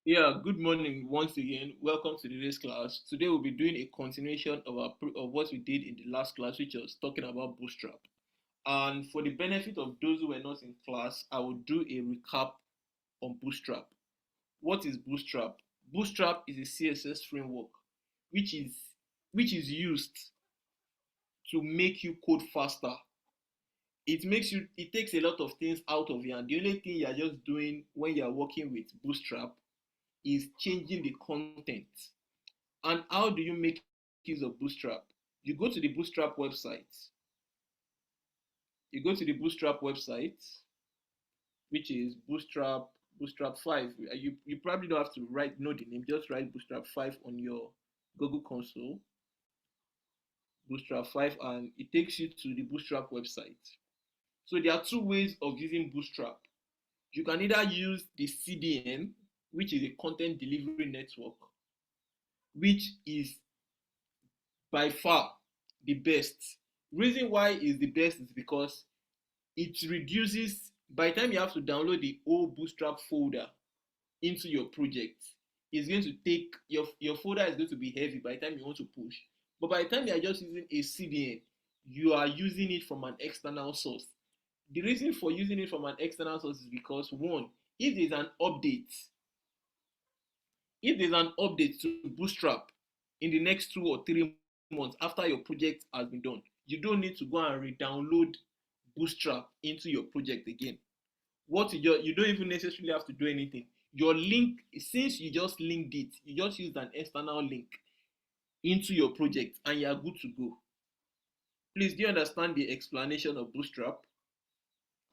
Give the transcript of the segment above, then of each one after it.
Yeah, good morning once again. Welcome to today's class. Today we'll be doing a continuation of what we did in the last class, which was talking about Bootstrap. And for the benefit of those who were not in class, I will do a recap on Bootstrap. What is Bootstrap? Bootstrap is a CSS framework which is which is used to make you code faster. It takes a lot of things out of you, and the only thing you're just doing when you're working with Bootstrap is changing the content. And how do you make use of Bootstrap? You go to the Bootstrap website. You go to the Bootstrap website, which is Bootstrap 5. You probably don't have to know the name, just write Bootstrap 5 on your Google console, Bootstrap 5, and it takes you to the Bootstrap website. So there are two ways of using Bootstrap. You can either use the CDN, which is a content delivery network, which is by far the best. Reason why is the best is because it reduces, by the time you have to download the whole Bootstrap folder into your project, it's going to take your folder is going to be heavy by the time you want to push. But by the time you are just using a CDN, you are using it from an external source. The reason for using it from an external source is because, one, if there's an update if there's an update to Bootstrap in the next 2 or 3 months after your project has been done, you don't need to go and re-download Bootstrap into your project again. You don't even necessarily have to do anything. Your link, since you just linked it, you just used an external link into your project and you are good to go. Please, do you understand the explanation of Bootstrap?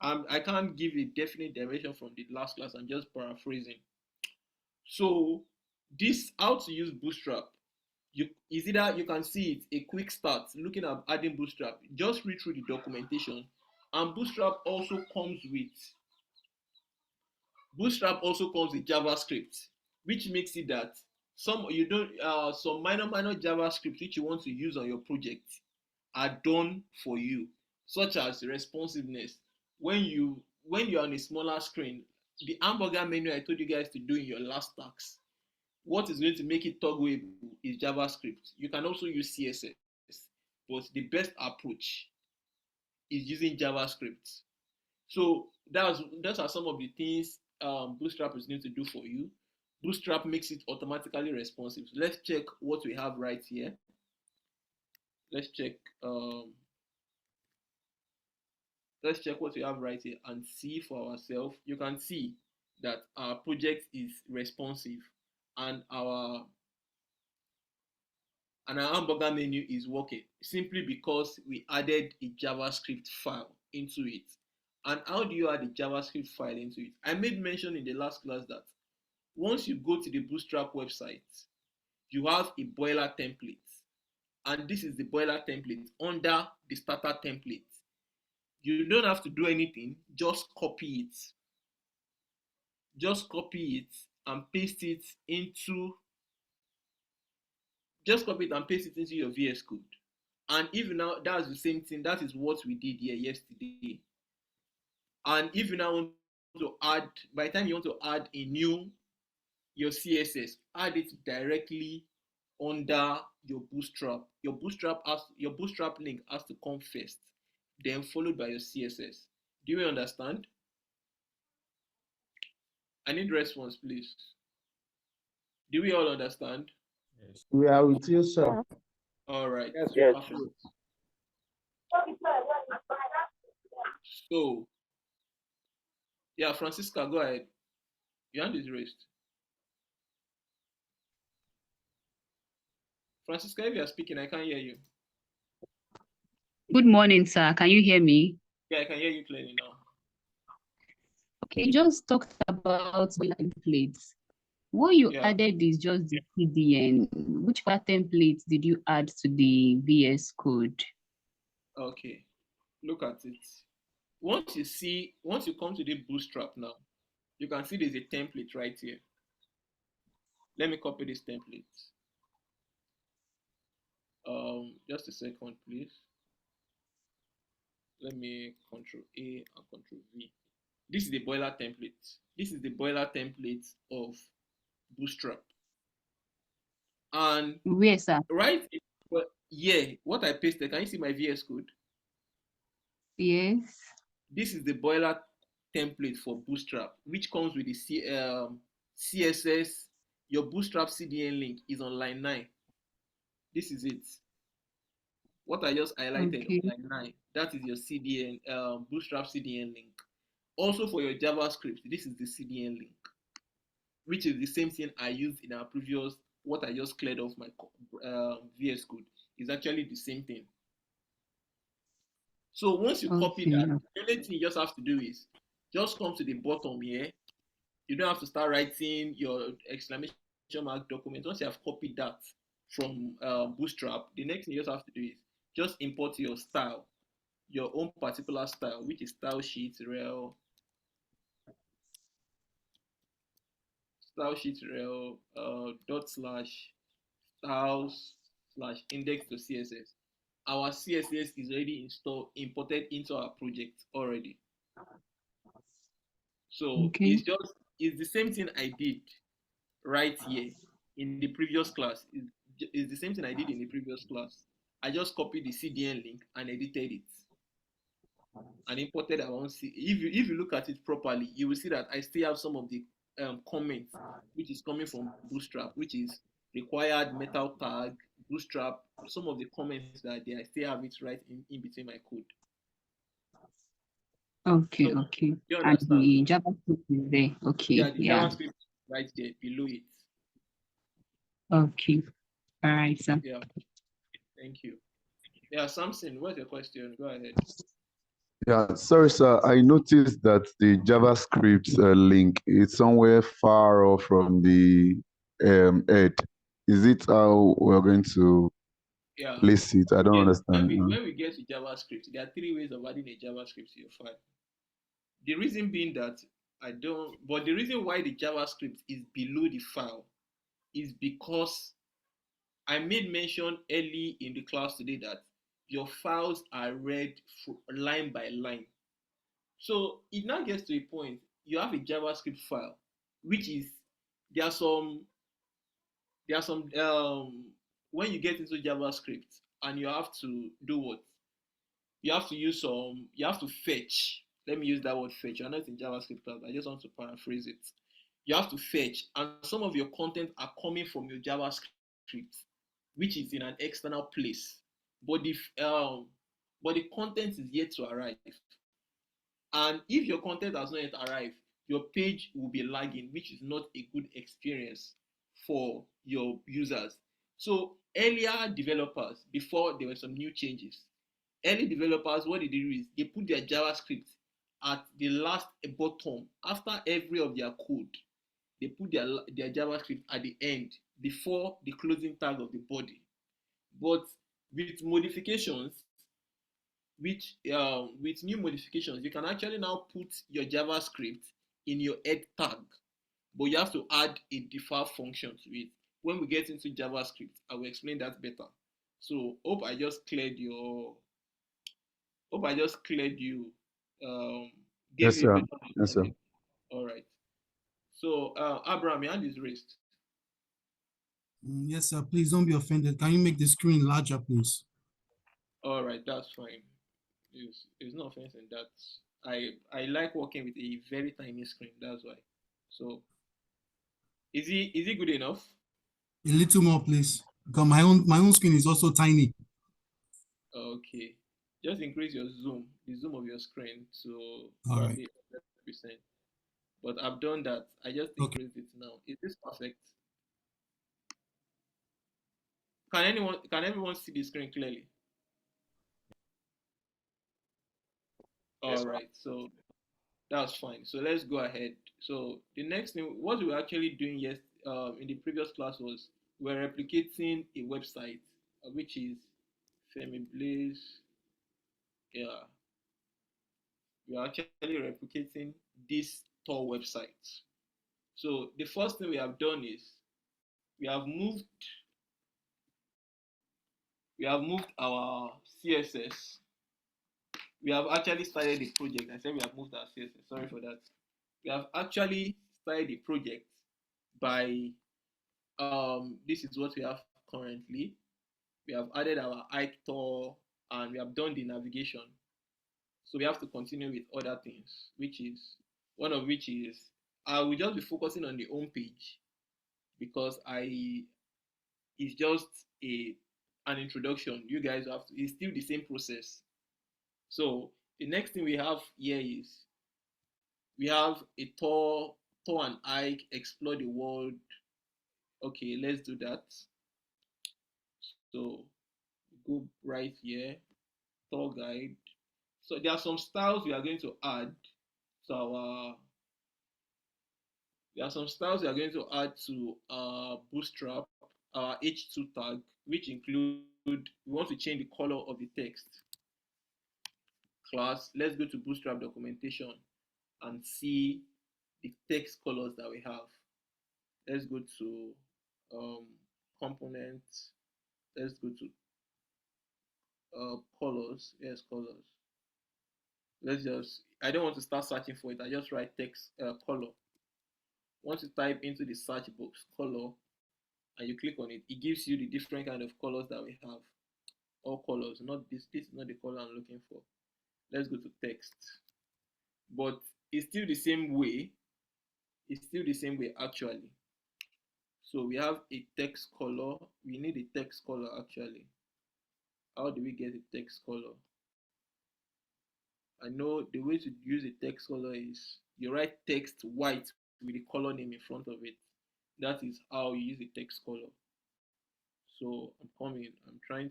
I can't give a definite direction from the last class. I'm just paraphrasing. So, this how to use Bootstrap. Is either you can see it a quick start looking at adding Bootstrap. Just read through the documentation, and Bootstrap also comes with JavaScript, which makes it that some minor JavaScript which you want to use on your project are done for you, such as responsiveness. When you're on a smaller screen, the hamburger menu I told you guys to do in your last task, what is going to make it toggleable is JavaScript. You can also use CSS, but the best approach is using JavaScript. So those are some of the things Bootstrap is going to do for you. Bootstrap makes it automatically responsive. So let's check what we have right here. Let's check um, let's check what we have right here and see for ourselves. You can see that our project is responsive, and our hamburger menu is working simply because we added a JavaScript file into it. And how do you add a JavaScript file into it? I made mention in the last class that once you go to the Bootstrap website, you have a boiler template. And this is the boiler template under the starter template. You don't have to do anything, just copy it. Just copy it and paste it into just copy it and paste it into your VS Code. And if now that's the same thing, that is what we did here yesterday. And if you now want to add, by the time you want to add your CSS, add it directly under your Bootstrap. Your Bootstrap link has to come first, then followed by your CSS. Do you understand? I need response, please. Do we all understand? Yes. We are with you, sir. All right. Yes, yes. So, yeah, Francisca, go ahead. Your hand is raised. Francisca, if you are speaking, I can't hear you. Good morning, sir. Can you hear me? Yeah, I can hear you clearly now. Okay, you just talked about the templates. What you added is just the CDN. Which other templates did you add to the VS Code? Okay, look at it. Once you come to the Bootstrap now, you can see there's a template right here. Let me copy this template. Just a second, please. Let me Control A and Control V. This is the boiler template. This is the boiler template of Bootstrap. And where, sir? right, but yeah, what I pasted, can you see my VS Code? Yes. This is the boiler template for Bootstrap, which comes with the CSS. Your Bootstrap CDN link is on line 9. This is it. What I just highlighted Okay. on line 9, that is your CDN, Bootstrap CDN link. Also for your JavaScript, this is the CDN link, which is the same thing I used in our previous, what I just cleared off my VS Code. Is actually the same thing. So once you copy Okay. that, the only thing you just have to do is just come to the bottom here. You don't have to start writing your exclamation mark document. Once you have copied that from Bootstrap, the next thing you just have to do is just import your style, your own particular style, which is style sheet rel dot slash styles slash index to CSS. Our CSS is already imported into our project already. So Okay. it's the same thing I did right here in the previous class. It's the same thing I did in the previous class. I just copied the CDN link and edited it and imported our own. If you look at it properly, you will see that I still have some of the comments which is coming from Bootstrap, which is required metal tag, Bootstrap. Some of the comments that there, I still have it right in between my code. Okay. So Okay. you And understand? the JavaScript is there. Okay. Yeah, the Yeah. JavaScript right there below it. Okay. All right, sir. Yeah, thank you. Yeah, Samson, what's your question? Go ahead. Yeah, sorry, sir. I noticed that the JavaScript link is somewhere far off from the head. Is it how we're going to Yeah. place it? I don't Yes, understand. when we get to JavaScript, there are three ways of adding a JavaScript to your file. The reason being that but the reason why the JavaScript is below the file is because I made mention early in the class today that your files are read line by line. So it now gets to a point, you have a JavaScript file, which is, there are some, when you get into JavaScript and you have to do what? You have to fetch. Let me use that word fetch. I know it's in JavaScript class, I just want to paraphrase it. You have to fetch, and some of your content are coming from your JavaScript, which is in an external place. But the content is yet to arrive. And if your content has not yet arrived, your page will be lagging, which is not a good experience for your users. So earlier developers, before there were some new changes, early developers, what they do is they put their JavaScript at the last bottom after every of their code. They put their JavaScript at the end before the closing tag of the body. But with modifications, with new modifications, you can actually now put your JavaScript in your head tag, but you have to add a defer function to it. When we get into JavaScript, I will explain that better. So hope I just cleared you, gave Yes, you a sir. better Yes, sir. understanding. All right. So Abraham, your hand is raised. Yes, sir. Please don't be offended. Can you make the screen larger, please? All right, that's fine. It's no offense in that. I like working with a very tiny screen. That's why. So is it good enough? A little more, please. Because my own screen is also tiny. Okay. Just increase the zoom of your screen to All right. probably 100%. But I've done that. I just Okay. increased it now. Is this perfect? Can everyone see the screen clearly? All right. So that's fine. So let's go ahead. So the next thing, what we were actually doing in the previous class was we're replicating a website, which is Femi Blaze. Yeah, we are actually replicating this Tor website. So the first thing we have done is we have moved we have moved our CSS. We have actually started the project. I said we have moved our CSS. Sorry for that. We have actually started the project by this is what we have currently. We have added our ictor and we have done the navigation. So we have to continue with other things, which is one of which is I will just be focusing on the home page because it's just a an introduction. You guys have to, it's still the same process. So the next thing we have here is we have a tour and hike, explore the world. Okay, let's do that. So go right here, tour guide. So there are some styles we are going to add to our there are some styles we are going to add to Bootstrap, our H2 tag, which include we want to change the color of the text. Class, let's go to Bootstrap documentation and see the text colors that we have. Let's go to components. Let's go to colors. Yes, colors. Let's just, I don't want to start searching for it. I just write text color. Once you type into the search box color and you click on it, it gives you the different kind of colors that we have. All colors, not this. This is not the color I'm looking for. Let's go to text. But it's still the same way. It's still the same way actually. So we have a text color. We need a text color actually. How do we get a text color? I know the way to use a text color is you write text white with the color name in front of it. That is how you use a text color. So I'm coming, I'm trying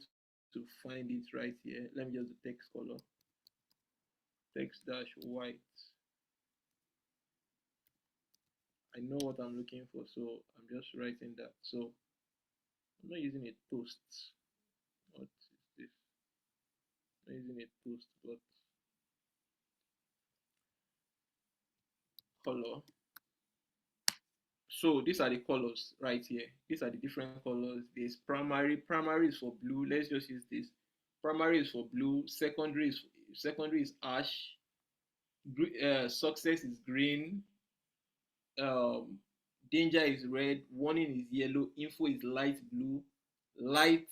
to find it right here. Let me just do text color. Text dash white. I know what I'm looking for, so I'm just writing that. So I'm not using a toast. What is this? I'm not using a toast, but color. So these are the colors right here. These are the different colors. There's primary. Primary is for blue. Let's just use this. Primary is for blue. Secondary is ash. Success is green. Um, danger is red. Warning is yellow. Info is light blue. Light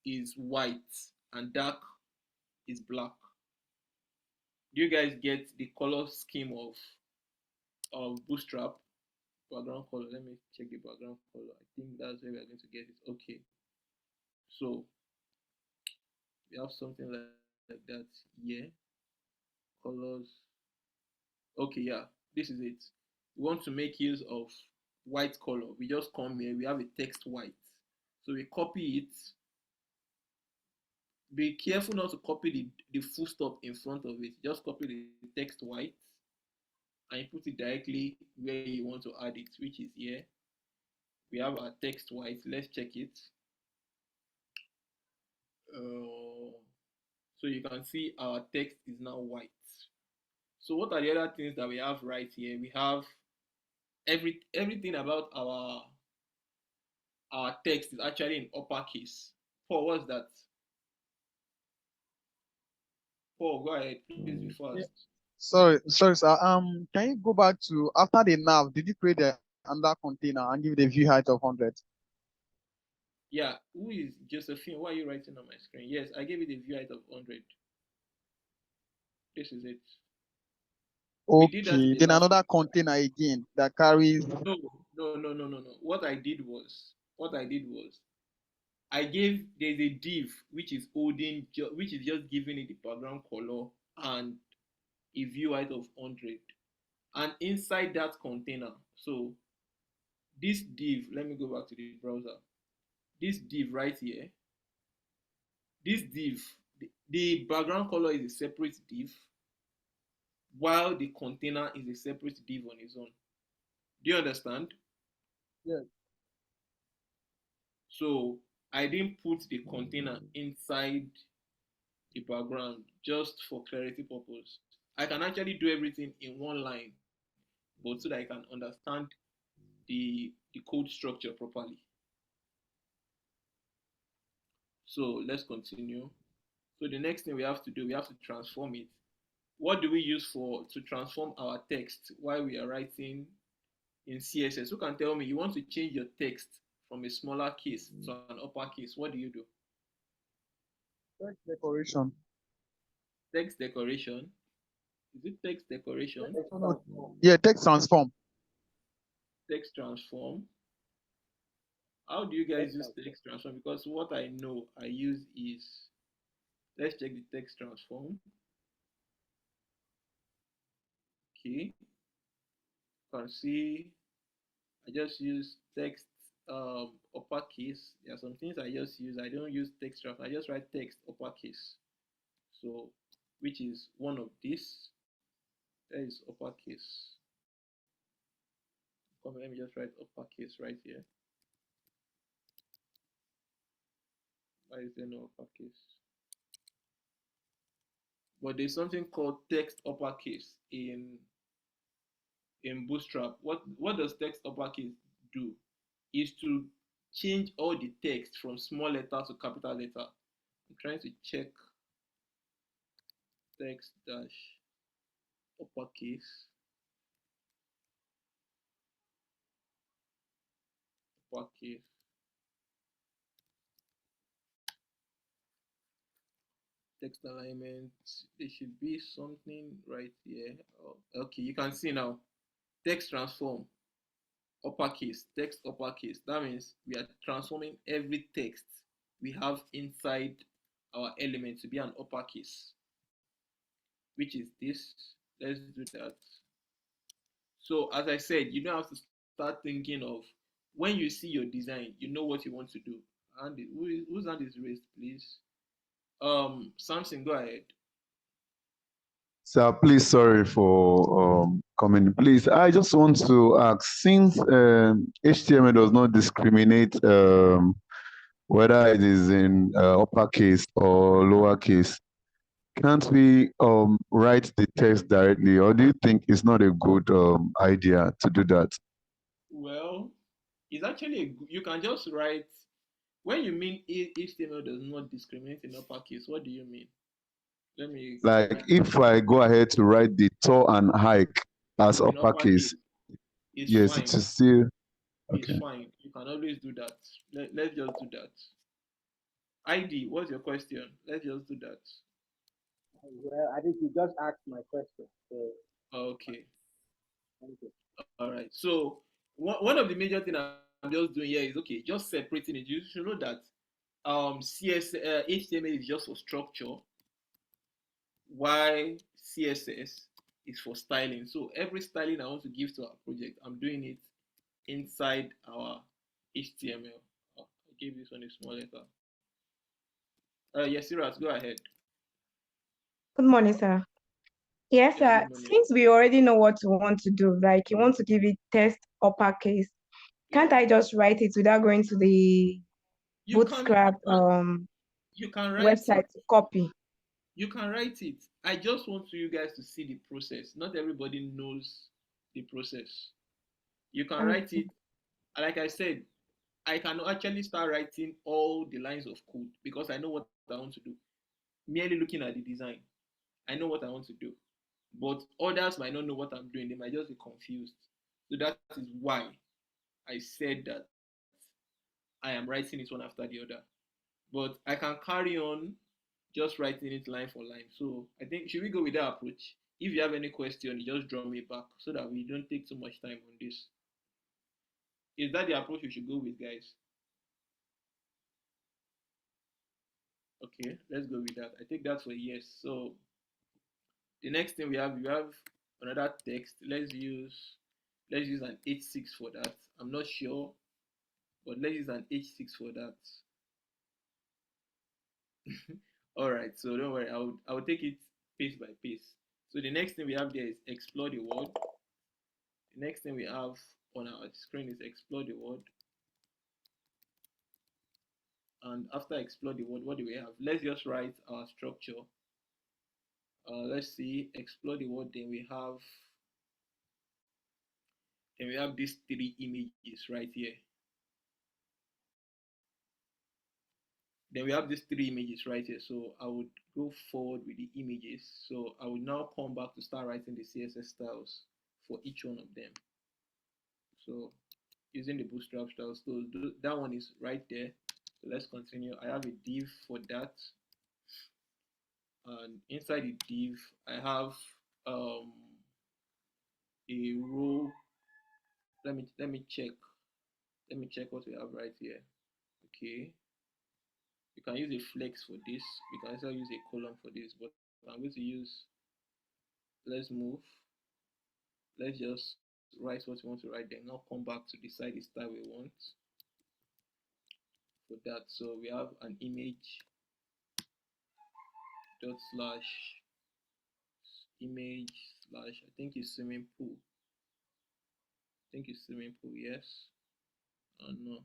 is white, and dark is black. Do you guys get the color scheme of Bootstrap? Background color. Let me check the background color. I think that's where we are going to get it. Okay. So we have something like that here. Colors. Okay, yeah. This is it. We want to make use of white color. We just come here. We have a text white. So we copy it. Be careful not to copy the full stop in front of it. Just copy the text white and you put it directly where you want to add it, which is here. We have our text white. Let's check it. So you can see our text is now white. So what are the other things that we have right here? We have everything about our text is actually in uppercase. Paul, what's that? Paul, go ahead, please be Yeah. fast. Sorry, sir. Can you go back to after the nav? Did you create the under container and give it a view height of 100? Yeah, who is Josephine? Why are you writing on my screen? Yes, I gave it a view height of 100. This is it. We did that in Okay. the Then last another container again that carries. no. What I did was I gave there's a div which is holding which is just giving it the background color and a view height of 100. And inside that container, so this div, let me go back to the browser. This div right here, this div, the background color is a separate div, while the container is a separate div on its own. Do you understand? Yeah. So I didn't put the container inside the background just for clarity purpose. I can actually do everything in one line, but so that I can understand the code structure properly. So let's continue. So the next thing we have to do, we have to transform it. What do we use to transform our text while we are writing? in CSS. Who can tell me you want to change your text from a smaller case to an uppercase? What do you do? Text decoration. Text decoration. Is it text decoration? Yeah, text transform. Text transform. How do you guys use text transform? Because what I know I use is, let's check the text transform. Okay, you can see I just use text uppercase. There are some things I just use. I don't use text transform. I just write text uppercase. So, which is one of these. There is uppercase. Come, let me just write uppercase right here. Why is there no uppercase? But there's something called text uppercase in Bootstrap. What does text uppercase do? Is to change all the text from small letter to capital letter. I'm trying to check text dash uppercase. Uppercase. Text alignment. There should be something right here. Oh, okay, you can see now. Text transform. Uppercase. Text uppercase. That means we are transforming every text we have inside our element to be an uppercase, which is this. Let's do that. So as I said, you don't have to start thinking of, when you see your design, you know what you want to do. And whose hand is raised, please? Samson, go ahead. Sir, please, sorry for coming. Please, I just want to ask, since HTML does not discriminate whether it is in uppercase or lowercase, can't we write the text directly, or do you think it's not a good idea to do that? Well, it's actually you can just write, when you mean HTML does not discriminate in uppercase, what do you mean? Let me Like, if I go ahead to write the tall and hike as in uppercase. uppercase, It's yes, fine. it is still It's okay. fine. You can always do that. Let's just do that. ID, what's your question? Let's just do that. Well, I think you just asked my question. So, Okay. thank you. All right. So one of the major things I'm just doing here is, okay, just separating it. You should know that HTML is just for structure, while CSS is for styling. So every styling I want to give to our project, I'm doing it inside our HTML. I gave this one a small letter. Yes, Sirat, go ahead. Good morning, sir. Yes, Yeah, sir. Since we already know what you want to do, like you want to give it text uppercase, can't I just write it without going to the Bootstrap you can write website it. to copy? You can write it. I just want you guys to see the process. Not everybody knows the process. You can write it. Like I said, I can actually start writing all the lines of code because I know what I want to do. Merely looking at the design, I know what I want to do. But others might not know what I'm doing. They might just be confused. So that is why I said that I am writing it one after the other. But I can carry on just writing it line for line. So I think, should we go with that approach? If you have any question, you just draw me back so that we don't take too much time on this. Is that the approach we should go with, guys? Okay, let's go with that. I think that's for yes. So the next thing we have another text. Let's use an H6 for that. I'm not sure, but let's use an H6 for that. All right, so don't worry. I will take it piece by piece. So the next thing we have there is explore the world. The next thing we have on our screen is explore the world. And after explore the world, what do we have? Let's just write our structure. Let's see, explore the world. Then we have these three images right here. Then we have these three images right here. So I would go forward with the images. So I will now come back to start writing the CSS styles for each one of them. So using the Bootstrap style, so that one is right there. So let's continue. I have a div for that, and inside the div I have a row. Let me check what we have right here. Okay, you can use a flex for this. You can also use a column for this, but I'm going to use, let's move. Let's just write what we want to write, then now come back to decide the style we want for that. So we have an image dot slash image slash, I think it's swimming pool. Yes. No.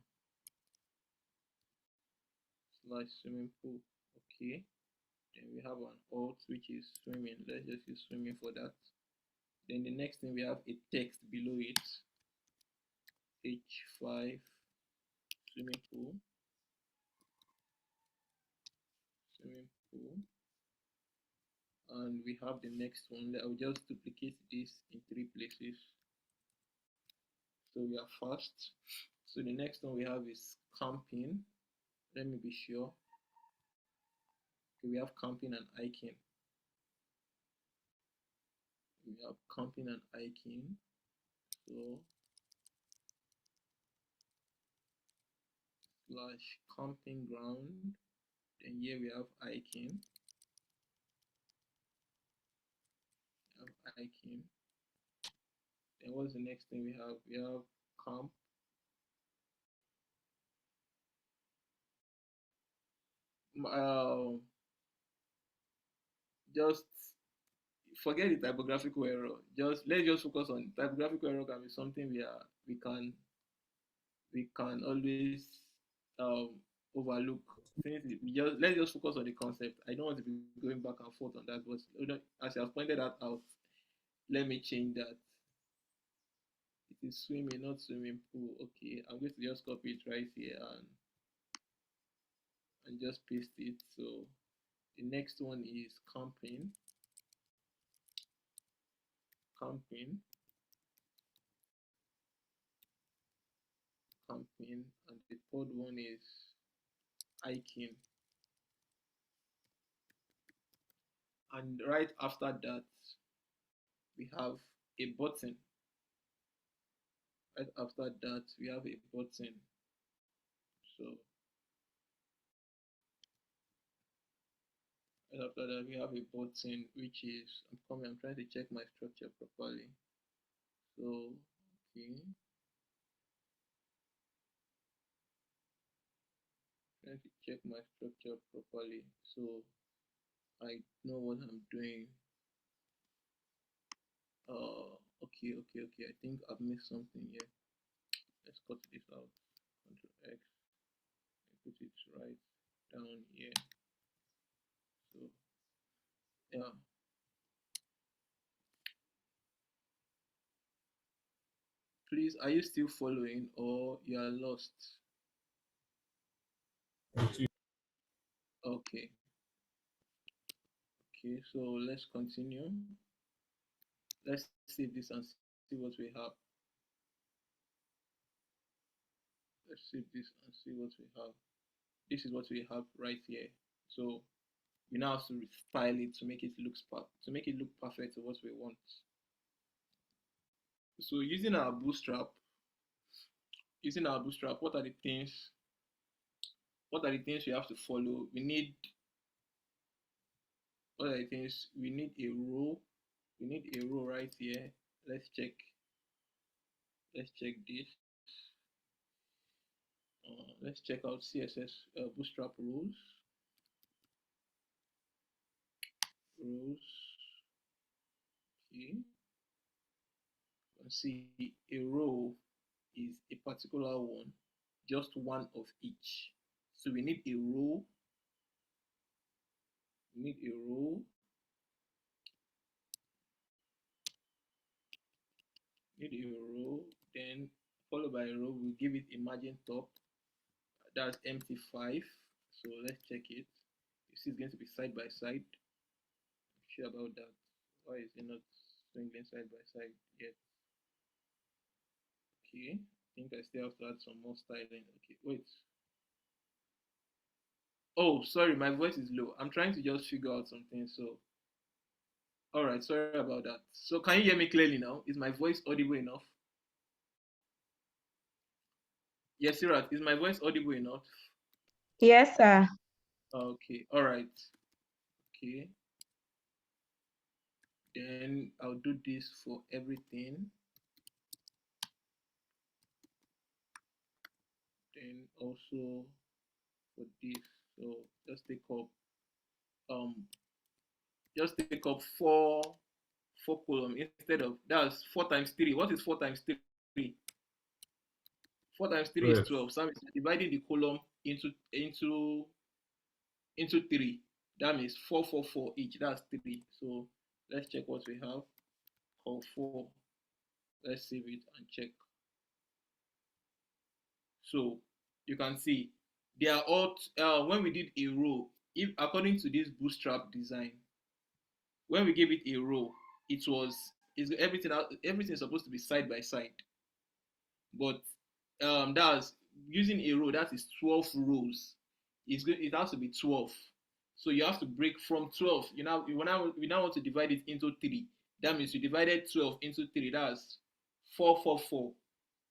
Slash swimming pool. Okay. Then we have an alt, which is swimming. Let's just use swimming for that. Then the next thing, we have a text below it. H5 swimming pool. And we have the next one. I will just duplicate this in 3 places, so we are fast. So the next one we have is camping. Let me be sure. Okay, we have camping and hiking. We have camping and hiking. So slash camping ground. Then here we have hiking. Then what's the next thing we have? We have camp. Just forget the typographical error. Let's just focus on typographical error. Can be something we can always overlook. Let's just focus on the concept. I don't want to be going back and forth on that, but as you have pointed that out, let me change that. It is swimming, not swimming pool. Okay, I'm going to just copy it right here and just paste it. So the next one is camping. And the third one is hiking. And right after that, we have a button. So right after that, we have a button, which is, I'm trying to check my structure properly. So, okay. Trying to check my structure properly so I know what I'm doing. Okay. I think I've missed something here. Let's cut this out. Ctrl X. Put it right down here. So, yeah. Please, are you still following or you are lost? Okay. So let's continue. Let's save this and see what we have. This is what we have right here. So you now have to style it to make it look perfect to what we want. So using our Bootstrap, what are the things we have to follow? We need a row. We need a row right here. Let's check this. Let's check out CSS Bootstrap rows. Okay. See, a row is a particular one, just one of each. So we need a row. Then followed by a row, we'll give it a margin top. That's empty 5. So let's check it. You see, it's going to be side by side. I'm sure about that. Why is it not swinging side by side yet? Okay, I think I still have to add some more styling. Okay, wait. Oh, sorry, my voice is low. I'm trying to just figure out something. So, all right, sorry about that. So, can you hear me clearly now? Is my voice audible enough? Yes, Sirat, is my voice audible enough? Yes, sir. Okay, all right. Okay, then I'll do this for everything. Then also for this, so just take up um four column instead of that's 4 times 3. What is 4 times 3? 4 times 3 is 12. 12. So I'm dividing the column into three. That means 4 each. That's 3. So let's check what we have. Call 4. Let's save it and check. So you can see they are all when we did a row, if according to this bootstrap design, when we gave it a row, everything is supposed to be side by side. But that's using a row, that is 12 rows. It has to be 12. So you have to break from 12. We now want to divide it into 3. That means you divided 12 into 3. That's 4, 4, 4.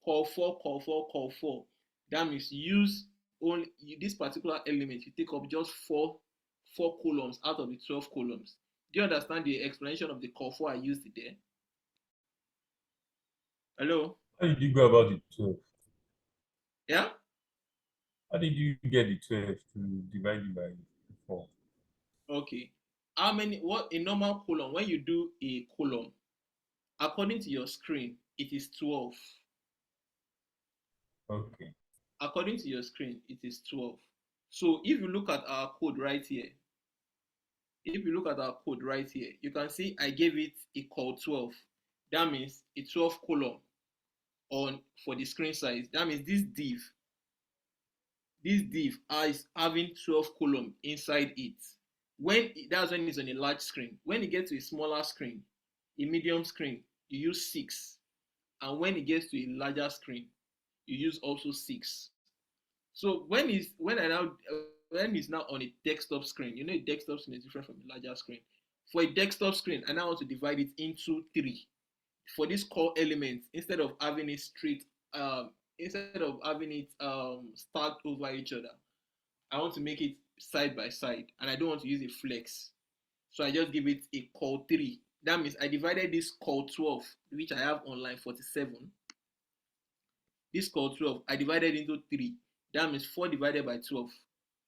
Call 4, call 4, call 4. That means use only this particular element. You take up just four columns out of the 12 columns. Do you understand the explanation of the call 4 I used there? Hello? How did you go about the 12? Yeah? How did you get the 12 to divide it by 4? Okay. What a normal column, when you do a column, according to your screen, it is 12. Okay. According to your screen, it is 12. So if you look at our code right here, you can see I gave it a call 12. That means a 12 column on for the screen size. That means this div is having 12 column inside it. That's when it's on a large screen. When it gets to a smaller screen, a medium screen, you use 6. And when it gets to a larger screen, you use also 6. So when it's now on a desktop screen, a desktop screen is different from a larger screen. For a desktop screen, I now want to divide it into 3. For this core element, instead of having it stacked over each other, I want to make it side by side, and I don't want to use a flex. So I just give it a call 3. That means I divided this call 12, which I have on line 47. This call 12, I divided into 3. That means 4 divided by 12.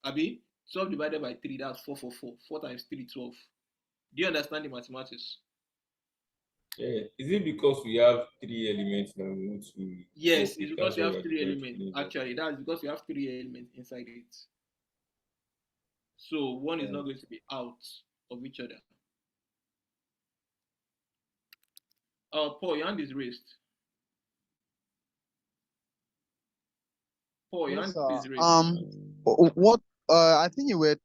Abi, 12 divided by 3, that's 4, 4, 4. 4 times 3, 12. Do you understand the mathematics? Yeah. Is it because we have 3 elements that we want to Yes, work it's with? because That's we why have we're 3 trying to elements. finish that. Actually, that's because we have 3 elements inside it. So one is Yeah. not going to be out of each other. Paul, your hand is raised. Paul, your Yes, hand sir. is raised. What I think you were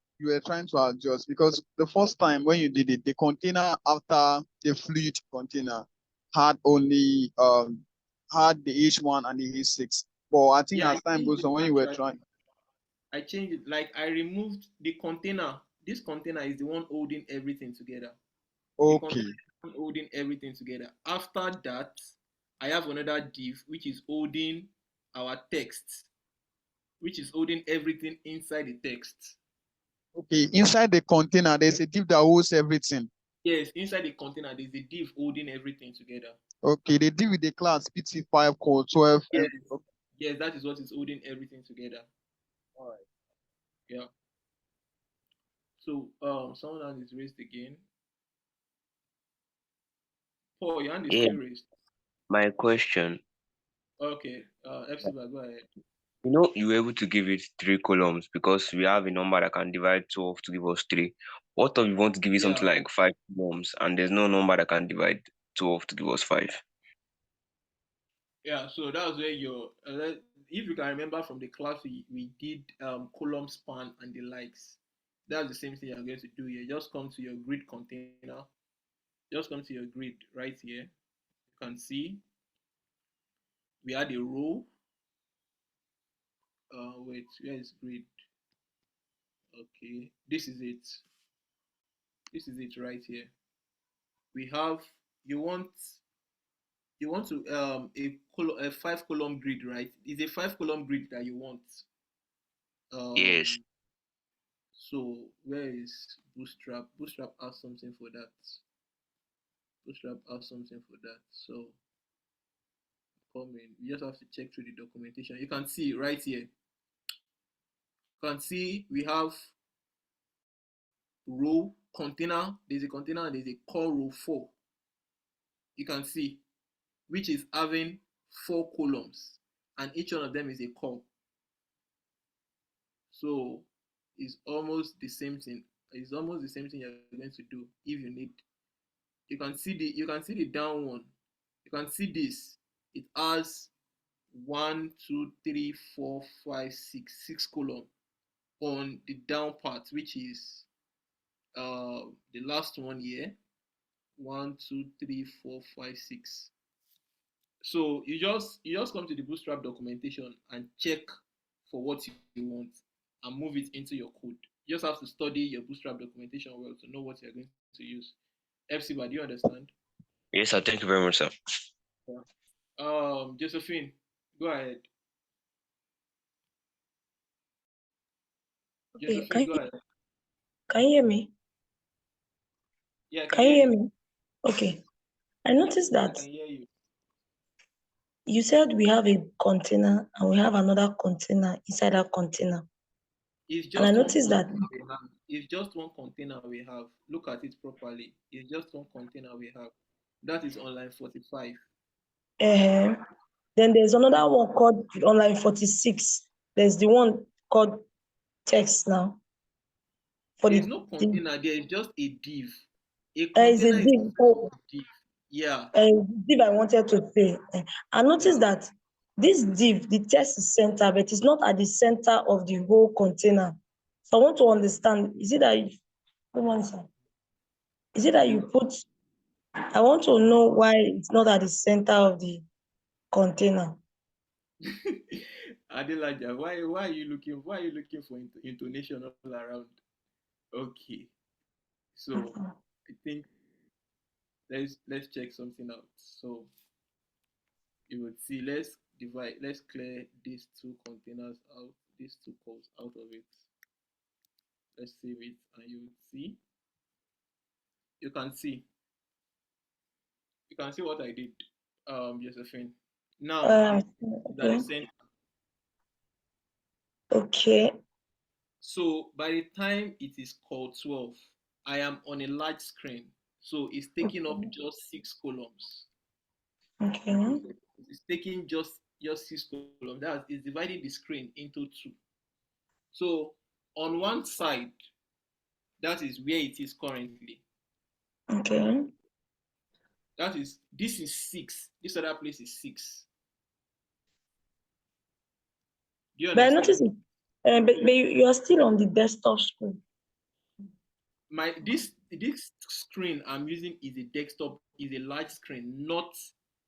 trying to adjust because the first time when you did it, the container after the fluid container had only had the H1 and the H6. But I think Yeah, as time goes on, when you were trying, I changed it. Like I removed the container. This container is the one holding everything together. The container okay, is the one holding everything together. After that, I have another div which is holding our text, which is holding everything inside the text. okay, inside the container, there's a div that holds everything. Yes, inside the container, there's a div holding everything together. Okay, they deal with the class PT5 code 12. Yes, yes, that is what is holding everything together. All right. Yeah. So someone hand is raised again. Paul, your hand is Yeah, still raised. my question. Okay. Epsiba, go ahead. You were able to give it 3 columns because we have a number that can divide 12 to give us 3. What if we want to give it Yeah. something like 5 columns and there's no number that can divide 12 to give us 5? Yeah, so that's where if you can remember from the class, we did column span and the likes. That's the same thing you're going to do here. Just come to your grid container. Just come to your grid right here. You can see we had a row. Wait, where is grid? Okay, this is it. This is it right here. We have, you want to a 5 column grid, right? It's a 5 column grid that you want. Yes. So where is Bootstrap? Bootstrap has something for that. Bootstrap has something for that. So come in. You just have to check through the documentation. You can see right here. You can see we have row container. There's a container and there's a core row 4. You can see, which is having 4 columns, and each one of them is a core. So it's almost the same thing. It's almost the same thing you're going to do if you need. You can see the down one. You can see this. It has 1, 2, 3, 4, 5, 6 column on the down part, which is the last one here. 1, 2, 3, 4, 5, 6. So you just come to the Bootstrap documentation and check for what you want and move it into your code. You just have to study your Bootstrap documentation well to know what you're going to use. FCBA, do you understand? Yes, sir. Thank you very much, sir. Yeah. Josephine, go ahead. Okay, Josephine, go ahead. can you hear me? Yeah, I Can you hear me? Okay. I noticed Yeah, I that can hear you. you said we have a container and we have another container inside that container. It's And I just one noticed that container we have. It's just one container we have. Look at it properly. It's just one container we have. That is on line 45. then there's another one called on line 46. There's the one called text now. For There's the, no container, there is just a div. A is a container is div. different Oh, from a div. Yeah. div I wanted to say. I noticed that this div, the text is center, but it's not at the center of the whole container. So I want to understand, is it that you put, I want to know why it's not at the center of the container. Adelaja, why are you looking for intonation all around? Okay. So I think let's check something out. So you would see, let's clear these 2 containers out, these 2 calls out of it. Let's save it, and you would see, you can see what I did, Josephine. Now it's at the center. Okay. So by the time it is call 12, I am on a large screen. So it's taking up just 6 columns. Okay. It's taking just 6 columns. That is dividing the screen into 2. So on one side, that is where it is currently. Okay. This is 6. This other place is 6. Do you But I understand? noticed it, but you are still on the desktop screen. This screen I'm using is a desktop, is a large screen, not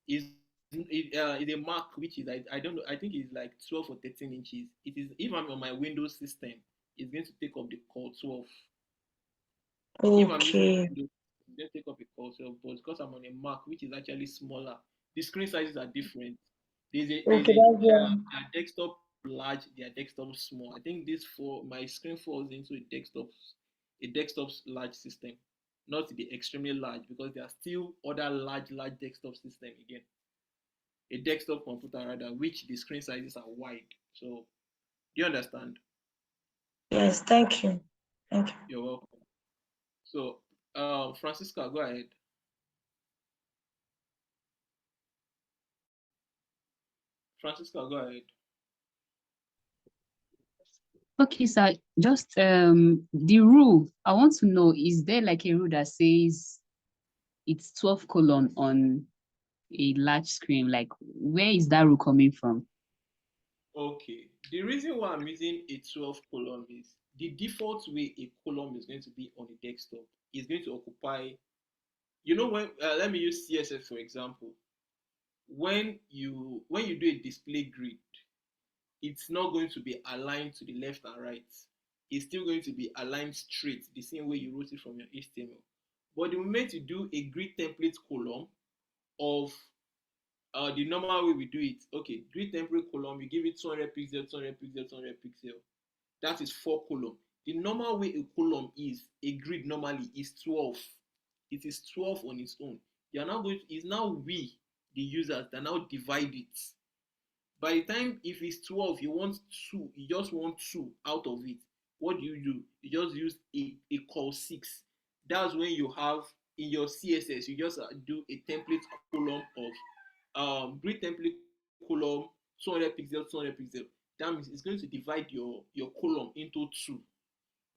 is a Mac, which is I don't know, I think it's like 12 or 13 inches. It is, if I'm on my Windows system, it's going to take up the core 12. If I'm using Okay. Windows, it's going to take up a core 12, but because I'm on a Mac, which is actually smaller, the screen sizes are different. Okay, that's Their desktop large, their desktop small. I think my screen falls into a desktop's large system, not the extremely large, because there are still other large desktop system again. A desktop computer rather, which the screen sizes are wide. So do you understand? Yes, thank you. Thank you. You're welcome. So Francisca, go ahead. Francisca, go ahead. Okay, so just the rule. I want to know, is there like a rule that says it's 12 column on a large screen? Like, where is that rule coming from? Okay. The reason why I'm using a 12 column is the default way a column is going to be on a desktop is going to occupy, when let me use CSS for example. when you do a display grid, it's not going to be aligned to the left and right. It's still going to be aligned straight, the same way you wrote it from your HTML. But the moment you do a grid template column of the normal way we do it, okay, grid template column, you give it 200 pixel, 200 pixel, 200 pixel. That is 4 column. The normal way a column is, a grid normally is 12. It is 12 on its own. You are now going to, it's now we, the users, that now divide it. By the time, if it's 12, you want 2, you just want 2 out of it. What do? You just use a call 6. That's when you have in your CSS, you just do a template column of grid template column 200 pixel, 200 pixel. That means it's going to divide your column into 2,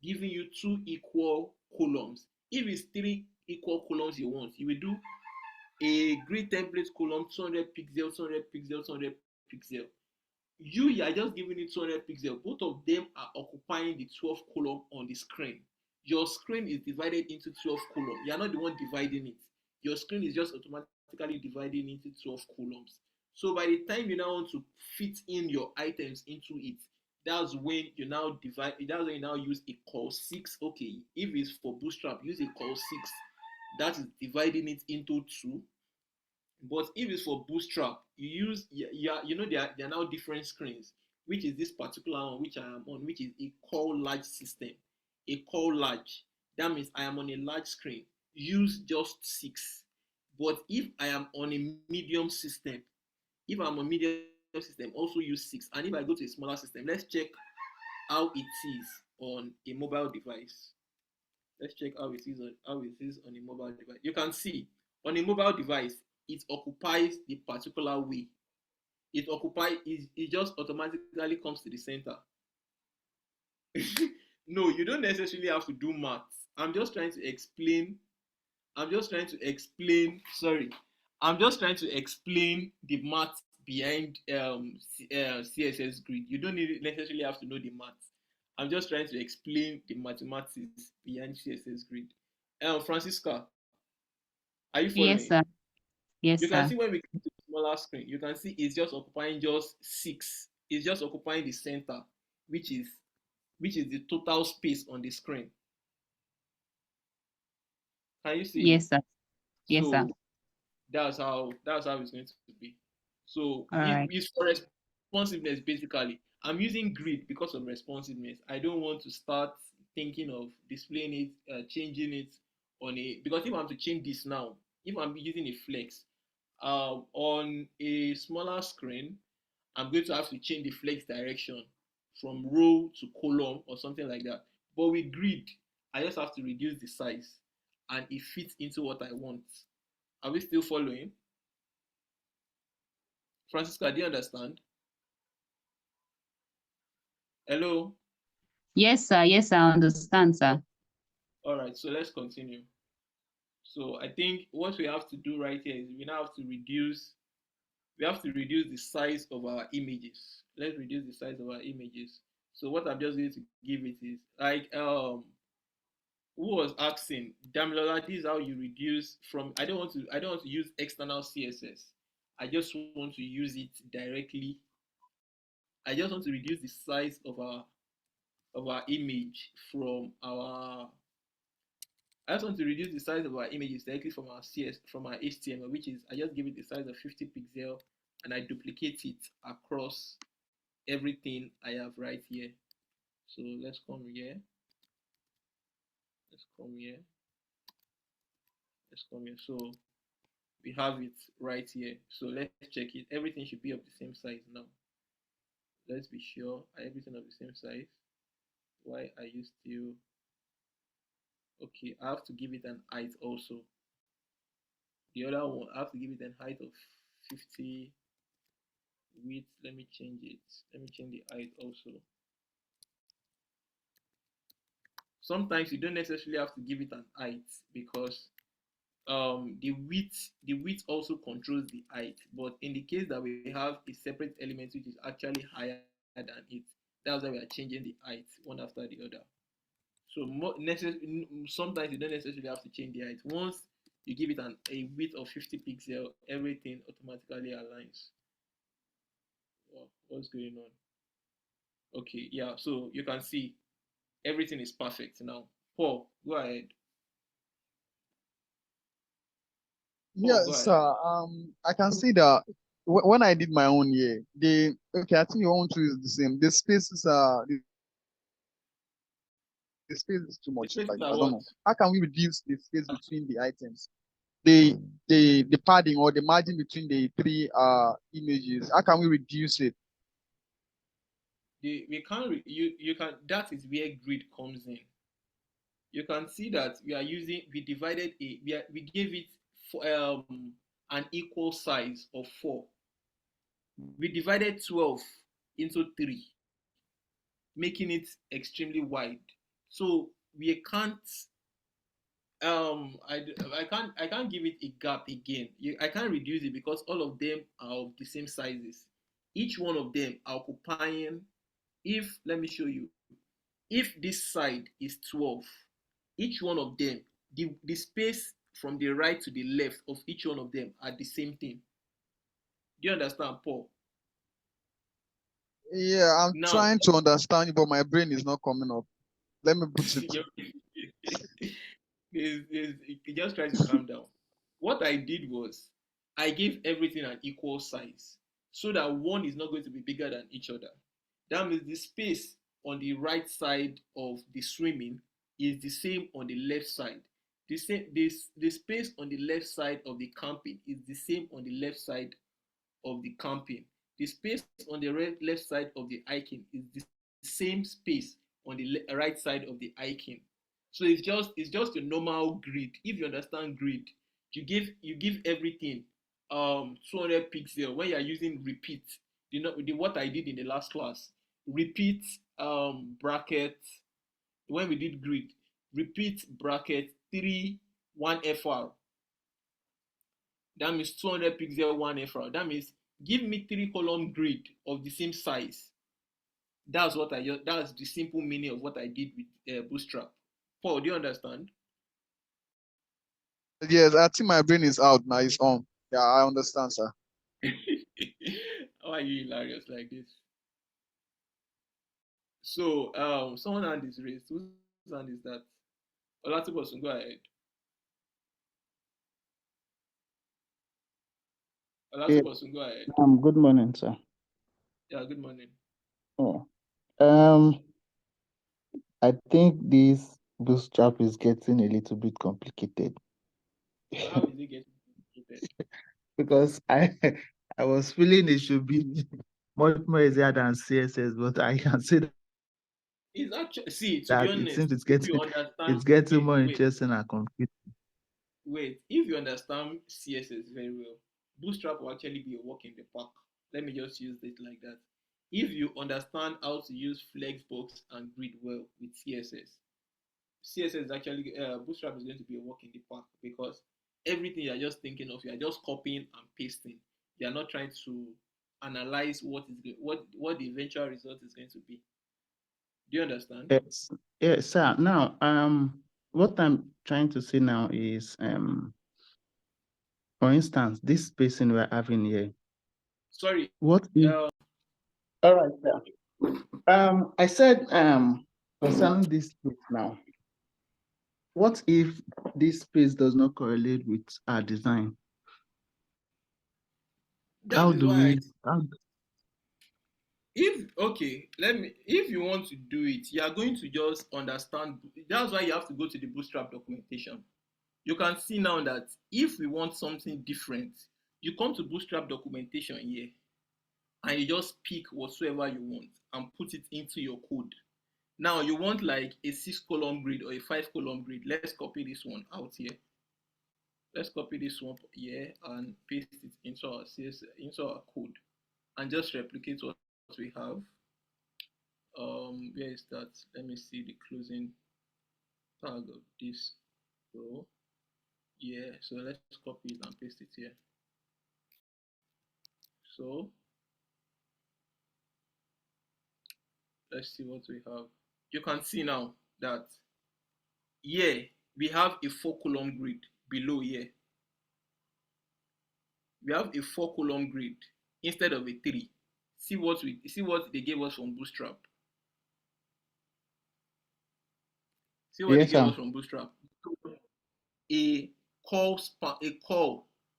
giving you 2 equal columns. If it's 3 equal columns you want, you will do a grid template column 200 pixel, 200 pixel, 200 pixel. You are just giving it 200 pixel. Both of them are occupying the 12 column on the screen. Your screen is divided into 12 columns. You are not the one dividing it. Your screen is just automatically dividing into 12 columns. So by the time you now want to fit in your items into it, that's when you now divide. That's when you now use a call 6. Okay, if it's for Bootstrap, use a call 6. That is dividing it into 2. But if it's for Bootstrap, you use, you know, there are now different screens, which is this particular one which I am on, which is a call large system. A call large. That means I am on a large screen. Use just 6. But if I am on a medium system, also use 6. And if I go to a smaller system, let's check how it is on a mobile device. Let's check how it is on a mobile device. You can see on a mobile device, it occupies the particular way. It just automatically comes to the center. No, you don't necessarily have to do maths. I'm just trying to explain the maths behind CSS grid. You don't necessarily have to know the maths. I'm just trying to explain the mathematics behind CSS grid. Francisca, are you following? Yes, sir. Yes, You can sir. see when we come to the smaller screen, you can see it's just occupying just 6. It's just occupying the center, which is the total space on the screen. Can you see? Yes, sir. Yes, So sir. that's how it's going to be. So All right. it's for responsiveness basically. I'm using grid because of responsiveness. I don't want to start thinking of displaying it, changing it on because if I'm to change this now, if I'm using a flex on a smaller screen, I'm going to have to change the flex direction from row to column or something like that. But with grid, I just have to reduce the size and it fits into what I want. Are we still following? Francisca, do you understand? Hello? Yes, sir. Yes, I understand, sir. All right, so let's continue. So I think what we have to do right here is we now have to reduce the size of our images. Let's reduce the size of our images. So what I'm just going to give it is like who was asking Damilola, this is how you reduce from I don't want to use external CSS. I just want to use it directly. I just want to reduce the size of our image from our I just want to reduce the size of our images directly from our HTML, which is I just give it the size of 50 pixel and I duplicate it across everything I have right here. So let's come here. So we have it right here. So let's check it. Everything should be of the same size now. Let's be sure everything of the same size. Why are you still okay? I have to give it an height also. The other one, I have to give it a height of 50 width. Let me change it. Let me change the height also. Sometimes you don't necessarily have to give it an height because the width also controls the height. But in the case that we have a separate element which is actually higher than it, that's why we are changing the height one after the other. So sometimes you don't necessarily have to change the height. Once you give it a width of 50 pixels, everything automatically aligns. Wow, what's going on? Okay, yeah, so you can see everything is perfect now. Paul, go ahead. Paul, go Yes, ahead. I can see that when I did my own year, okay, I think your own too is the same. The spaces are the space is too The much. spaces Like, are I don't what? know. How can we reduce the space between the items? The padding or the margin between the three images. How can we reduce it? We can't, you can, that is where grid comes in. You can see that we divided we gave it an equal size of 4. We divided 12 into 3, making it extremely wide. So we can't I can't give it a gap again. I can't reduce it because all of them are of the same sizes. Each one of them are occupying, if let me show you, if this side is 12, each one of them, the space from the right to the left of each one of them are the same thing. Do you understand, Paul? Yeah, I'm Now, trying to understand you, but my brain is not coming up. Let me put it. just try to calm down. What I did was I gave everything an equal size so that one is not going to be bigger than each other. That means the space on the right side of the swimming is the same on the left side. The space on the left side of the camping is the same on the left side of the camping. The space on the left side of the hiking is the same space on the right side of the hiking. So it's just a normal grid. If you understand grid, you give everything 200 pixel when you are using repeat. What I did in the last class. Repeat bracket when we did grid. Repeat bracket 3 1 FR. That means 200 pixel 1 FR. That means give me 3-column grid of the same size. That's the simple meaning of what I did with Bootstrap. Paul, do you understand? Yes, I think my brain is out now. It's on. Yeah, I understand, sir. How are you hilarious like this? So, someone hand is raised. Whose hand is that? Olatibosun, go ahead. Yeah, Olatibosun, go ahead. good morning, sir. Yeah, good morning. Oh, I think this bootstrap is getting a little bit complicated How is it getting complicated? because I was feeling it should be much more easier than CSS, but I can say It's actually, see, to be that it honest, seems if you understand, it's getting wait, more wait, interesting and complicated. if you understand CSS very well, Bootstrap will actually be a walk in the park. Let me just use it like that. If you understand how to use Flexbox and Grid well with CSS is actually Bootstrap is going to be a walk in the park because everything you're just thinking of, you're just copying and pasting. You're not trying to analyze what the eventual result is going to be. Do you understand? Yes, yes, sir. Now, what I'm trying to say now is, for instance, this spacing we're having here. Sorry. What if? All right, sir. I said, concerning this space now. What if this space does not correlate with our design? That is why if you want to do it, you are going to just understand. That's why you have to go to the Bootstrap documentation. You can see now that if we want something different, you come to Bootstrap documentation here and you just pick whatsoever you want and put it into your code. Now you want like a 6-column grid or a 5-column grid. Let's copy this one out here. Let's copy this one here and paste it into our code and just replicate what we have. Where is that? Let me see the closing tag of this row. Yeah, so let's copy it and paste it here. So let's see what we have. You can see now that here we have a 4-column grid below here, we have a 4-column grid instead of a 3. See what they gave us from Bootstrap. See what they Yes, gave sir. us from Bootstrap. A call,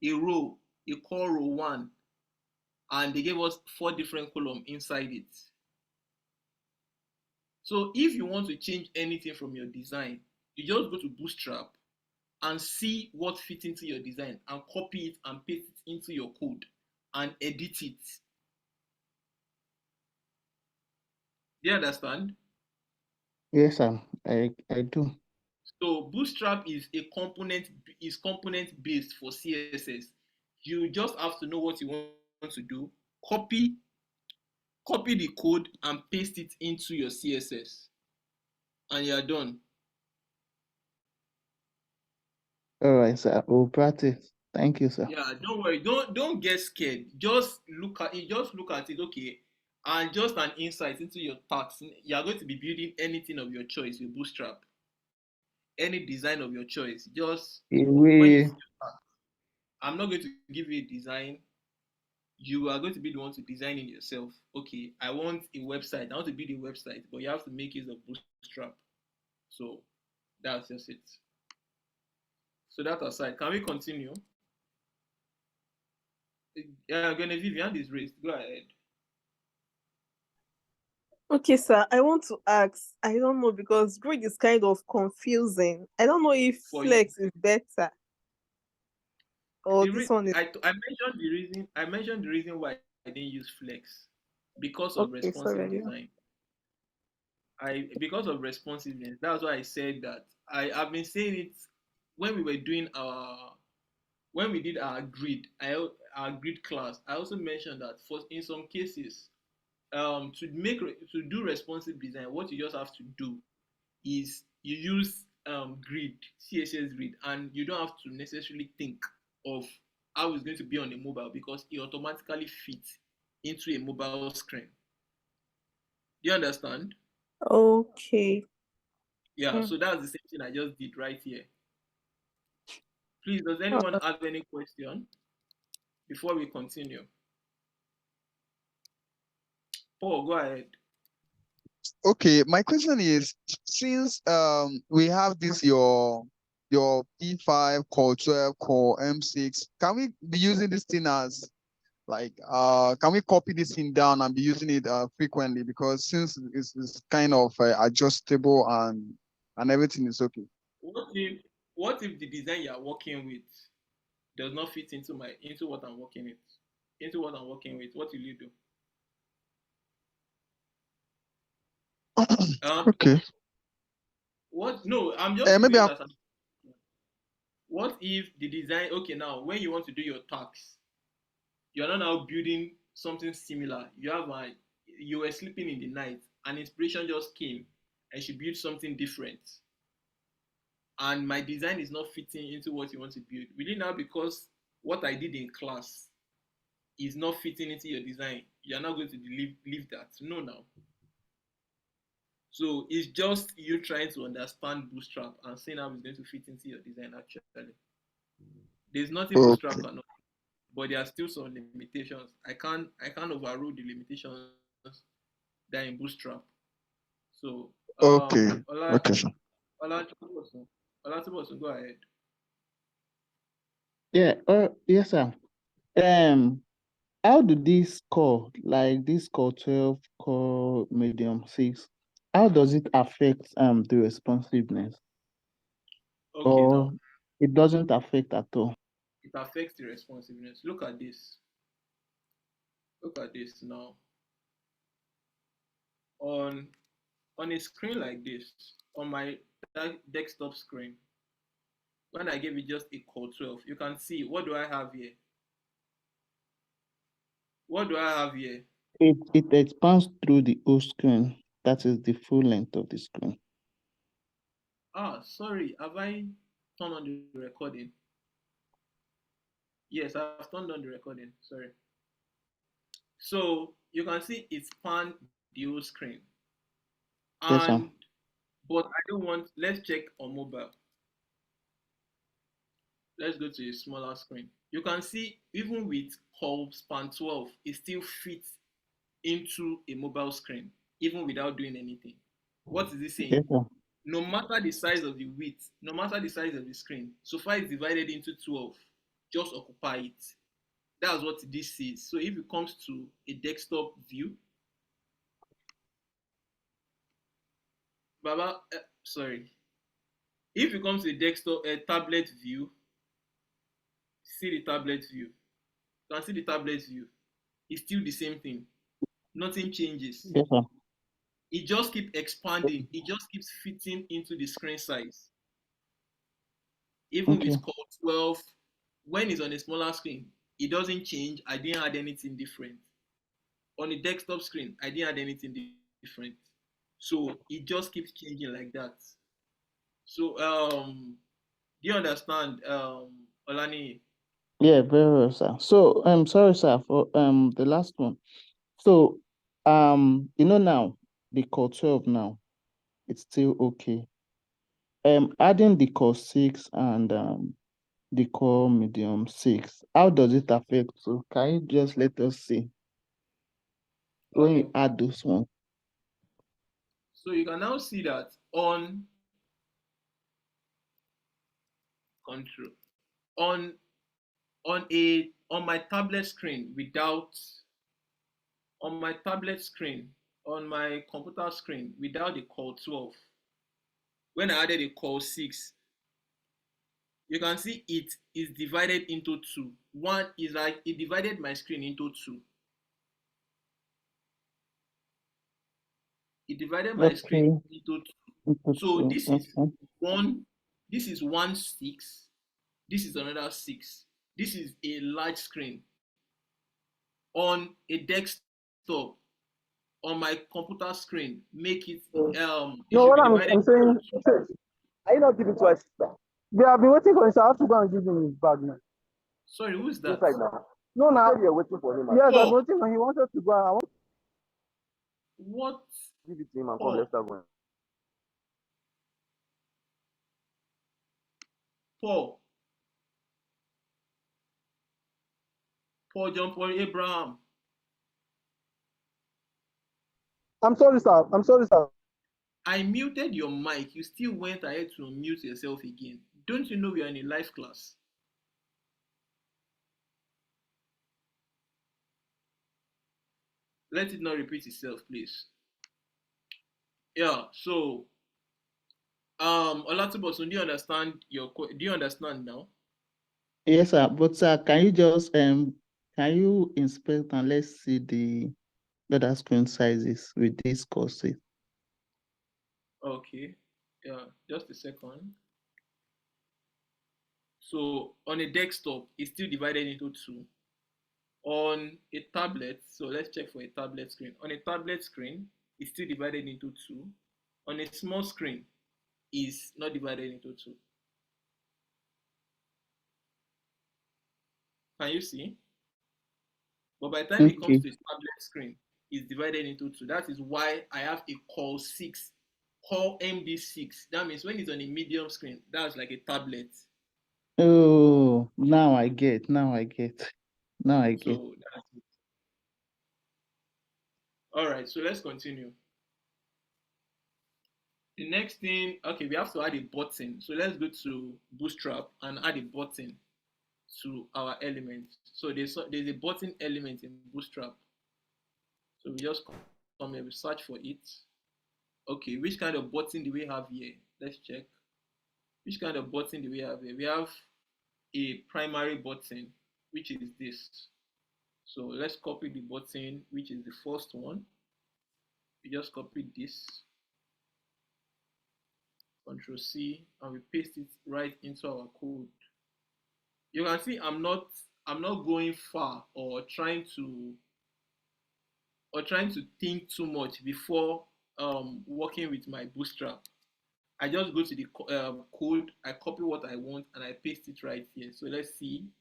a row, a call row 1, and they gave us 4 different columns inside it. So if you want to change anything from your design, you just go to Bootstrap and see what fits into your design and copy it and paste it into your code and edit it. Do you understand? Yes, sir. I do. So Bootstrap is component based for CSS. You just have to know what you want to do. Copy the code and paste it into your CSS, and you're done. All right, sir. We'll practice. Thank you, sir. Yeah, don't worry. Don't get scared. Just look at it. Okay, and just an insight into your tasks. You are going to be building anything of your choice with Bootstrap. Any design of your choice. Just when you see We your task, I'm not going to give you a design. You are going to be the one to design it yourself. Okay, I want a website. I want to build a website, but you have to make use of Bootstrap. So that's just it. So that aside, can we continue? Genevieve, your hand is raised. Go ahead. Okay, sir. I want to ask. I don't know because grid is kind of confusing. I don't know if flex is better or this one is. I mentioned the reason. I mentioned the reason why I didn't use flex because of Okay, responsive sorry. design. Because of responsiveness. That's why I said that. I've been saying it when we were doing when we did our grid. Our grid class. I also mentioned that for in some cases, to do responsive design, what you just have to do is you use grid, CSS grid, and you don't have to necessarily think of how it's going to be on a mobile because it automatically fits into a mobile screen. Do you understand? Okay. Yeah, so that's the same thing I just did right here. Please, does anyone have any question before we continue? Paul, go ahead. Okay, my question is, since we have this your P5 core 12 core M6, can we be using this thing as like can we copy this thing down and be using it frequently, because since it's kind of adjustable and everything is okay. What if the design you are working with does not fit into what I'm working with? What will you do? Okay. What? No, I'm just Maybe using it as what if the design? Okay, now when you want to do your tax, you're not now building something similar. You were sleeping in the night, and inspiration just came, and she built something different. And my design is not fitting into what you want to build. Will it now, because what I did in class is not fitting into your design, you're not going to leave that? No, now. So it's just you trying to understand Bootstrap and seeing how it's going to fit into your design actually. There's nothing Bootstrap cannot, but there are still some limitations. I can't overrule the limitations that are in Bootstrap. So okay. Olatibosun, go ahead. Yeah. Yes, sir. How do this core, like this core 12, core medium 6, how does it affect the responsiveness? Okay, Or now it doesn't affect at all? it affects the responsiveness. Look at this. Look at this now. On a screen like this, on my desktop screen, when I gave it just a core 12, you can see, what do I have here? What do I have here? It expands through the whole screen. That is the full length of the screen. Sorry, have I turned on the recording? Yes, I've turned on the recording. Sorry. So you can see it spanned the whole screen. Yes, sir. But I don't want, let's check on mobile. Let's go to a smaller screen. You can see even with curve span 12, it still fits into a mobile screen, even without doing anything. What is it saying? Yes, sir. No matter the size of the width, no matter the size of the screen, so far it's divided into 12, just occupy it. That's what this is. So if it comes to a desktop view, Baba, sorry. If it comes to a desktop, a tablet view, see the tablet view. You can see the tablet view. It's still the same thing. Nothing changes. Yes, sir. It just keeps expanding. It just keeps fitting into the screen size. Even Okay. with Core 12, when it's on a smaller screen, it doesn't change. I didn't add anything different. On a desktop screen, I didn't add anything different. So it just keeps changing like that. So do you understand, Olani? Yeah, very well, sir. So I'm sorry, sir, for the last one. So now the core 12 now, it's still okay. Adding the core 6 and the core medium 6, how does it affect? So can you just let us see when you add those ones? So you can now see that on control on on my tablet screen on my computer screen without the core 12. When I added a core 6, you can see it is divided into two. One is like it divided my screen into two. It divided my screen into two. So this is one. This is 1 6. This is another 6. This is a large screen. On a desktop, on my computer screen, make it No, what I'm saying, are you not giving twice? We have been waiting for him, so I have to go and give him his bag now. Sorry, who is that? Inside now. No, now you're waiting for him. Yes, I'm waiting for him. He wanted to go. I want What? give it to him and come. Let's start going. Paul John Paul Abraham. I'm sorry, sir. I'm sorry, sir. I muted your mic. You still went ahead to unmute yourself again. Don't you know we are in a live class? Let it not repeat itself, please. Yeah, so Olatubosun, do you understand now? Yes, sir. But sir, can you just can you inspect and let's see the other screen sizes with these courses? Okay. Yeah, just a second. So on a desktop, it's still divided into two. On a tablet, so let's check for a tablet screen. On a tablet screen, it's still divided into two. On a small screen, it's not divided into two. Can you see? But by the time it comes to a tablet screen, it's divided into two. That is why I have a Core 6, Core MD6. That means when it's on a medium screen, that's like a tablet. Oh, now I get. Now I get. So that's it. All right, so let's continue. The next thing, okay, we have to add a button. So let's go to Bootstrap and add a button to our element. So there's a button element in Bootstrap. So we just come here, we search for it. Okay, which kind of button do we have here? Let's check. Which kind of button do we have here? We have a primary button, which is this. So let's copy the button, which is the first one. We just copy this, Control C, and we paste it right into our code. You can see I'm not going far or trying to think too much before working with my Bootstrap. I just go to the code, I copy what I want, and I paste it right here. So let's see.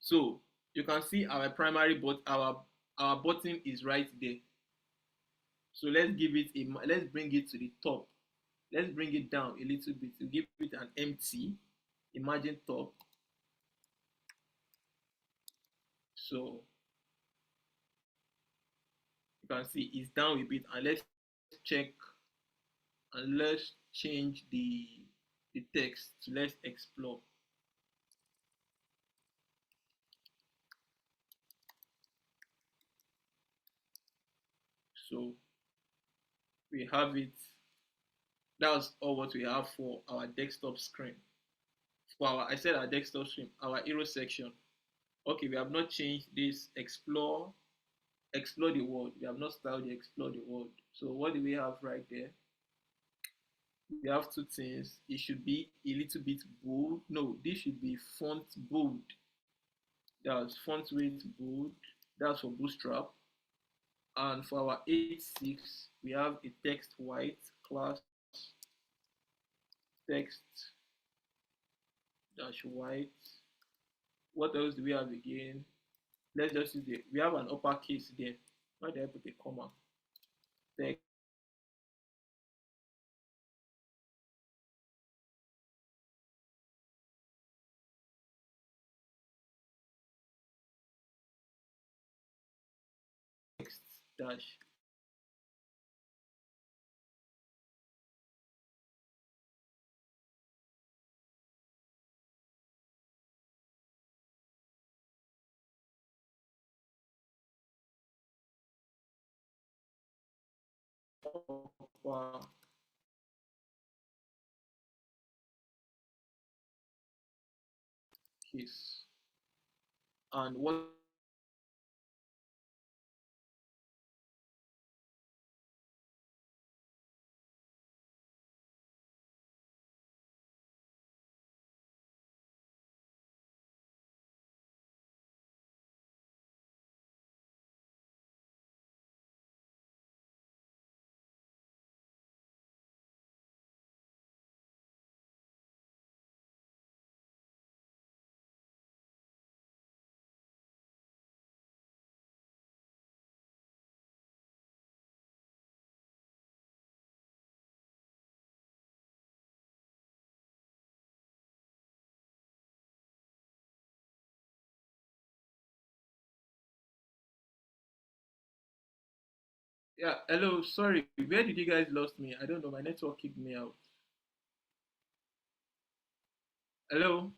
So you can see our primary our button is right there. So let's bring it to the top. Let's bring it down a little bit to give it an empty. imagine top. So you can see it's down a bit, and let's check and let's change the text to let's explore. So we have it. That's all what we have for our desktop screen. For our, I said our desktop screen, our hero section. Okay, we have not changed this explore the world. We have not styled the explore the world. So what do we have right there? We have two things. It should be a little bit bold. No, this should be font bold. That's font weight bold. That's for Bootstrap. And for our 8.6, we have a text white class text dash white. What else do we have again? Let's just use it. We have an uppercase there. Why did I put a comma? Text dash. Case. And what yeah, hello, sorry. Where did you guys lost me? I don't know. My network kicked me out. Hello?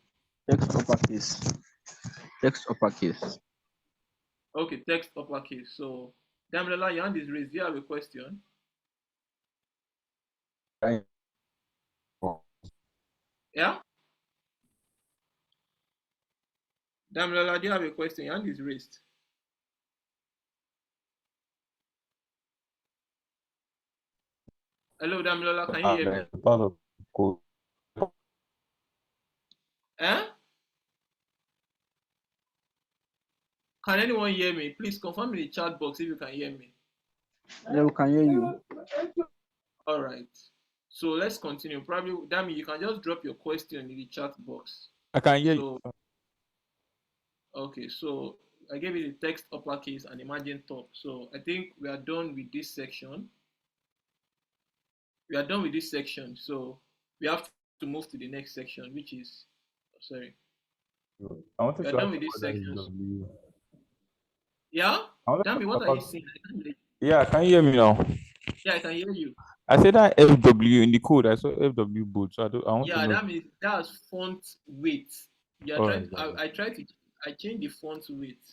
Text uppercase. Text uppercase. Okay, text uppercase. So, Damilola, your hand is raised. Do you have a question? Yeah? Damilola, do you have a question? Your hand is raised. Hello, Damilola, can you hear me? Eh? Can anyone hear me? Please confirm in the chat box if you can hear me. Yeah, we can hear you. All right. So let's continue. Probably, Dami, you can just drop your question in the chat box. I can hear you. Okay, so I gave you the text uppercase and imagine top. So I think we are done with this section. We are done with this section. So we have to move to the next section, which is, sorry. I wanted We are to done ask with this about section. FW. Yeah? I wanted to Dami, what ask are you about- saying? Yeah, can you hear me now? Yeah, I can hear you. I said that FW in the code. I saw FW boot, so I want to Yeah, know. that means that's font weight. You are trying. I tried to. I changed the font weight.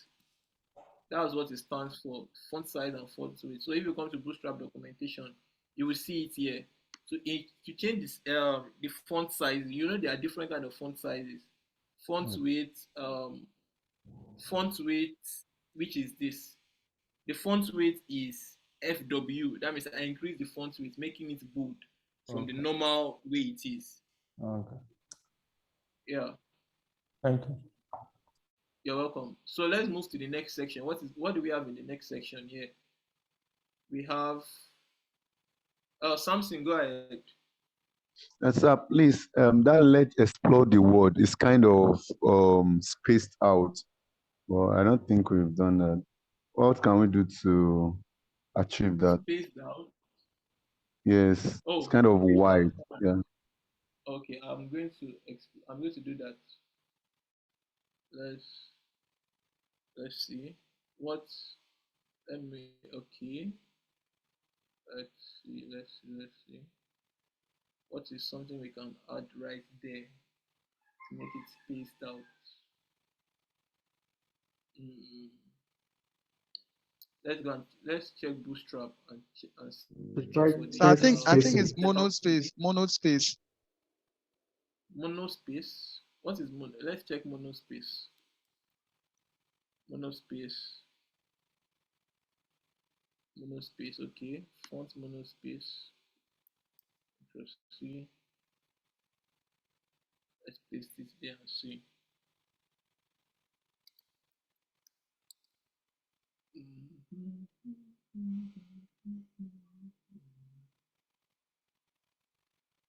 That's what it stands for: font size and font weight. So if you come to Bootstrap documentation, you will see it here. So to change this, the font size, you know there are different kind of font sizes. Font weight, which is this. The font weight is FW. That means I increase the font weight, making it bold from the normal way it is. Okay. Yeah. Thank you. You're welcome. So let's move to the next section. What do we have in the next section here? We have Samson, go ahead. Sir, please, that let's explore the word is kind of spaced out. Well, I don't think we've done that. What can we do to achieve that? Spaced out. Yes, Oh, it's kind of wide. Yeah. Okay, I'm going to do that. Let's let's see. What let me okay. Let's see. What is something we can add right there to make it spaced out? Mm, let's check Bootstrap and To see try for So I test think spacing. it's monospace. monospace. What is mono? Let's check monospace. Monospace. Monospace. Okay. Font monospace. Interesting. Let's paste it there and see.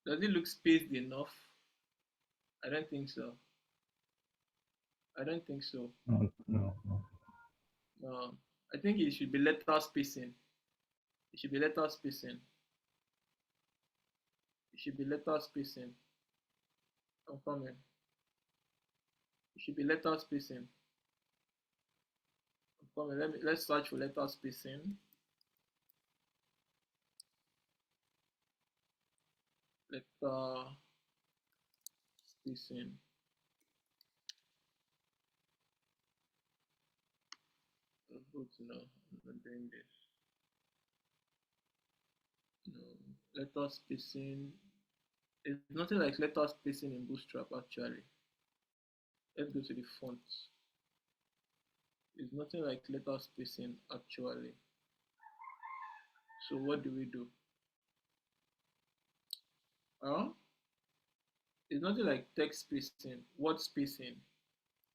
Does it look spaced enough? I don't think so. I don't think so. No. I think it should be letter spacing. It should be letter spacing. It should be letter spacing. I'm coming. It should be letter spacing. I'm coming. Let's search for letter spacing. Letter spacing. No, I'm not doing this. No, letter spacing. It's nothing like letter spacing in Bootstrap actually. Let's go to the font. It's nothing like letter spacing actually. So what do we do? It's nothing like text spacing. Word spacing.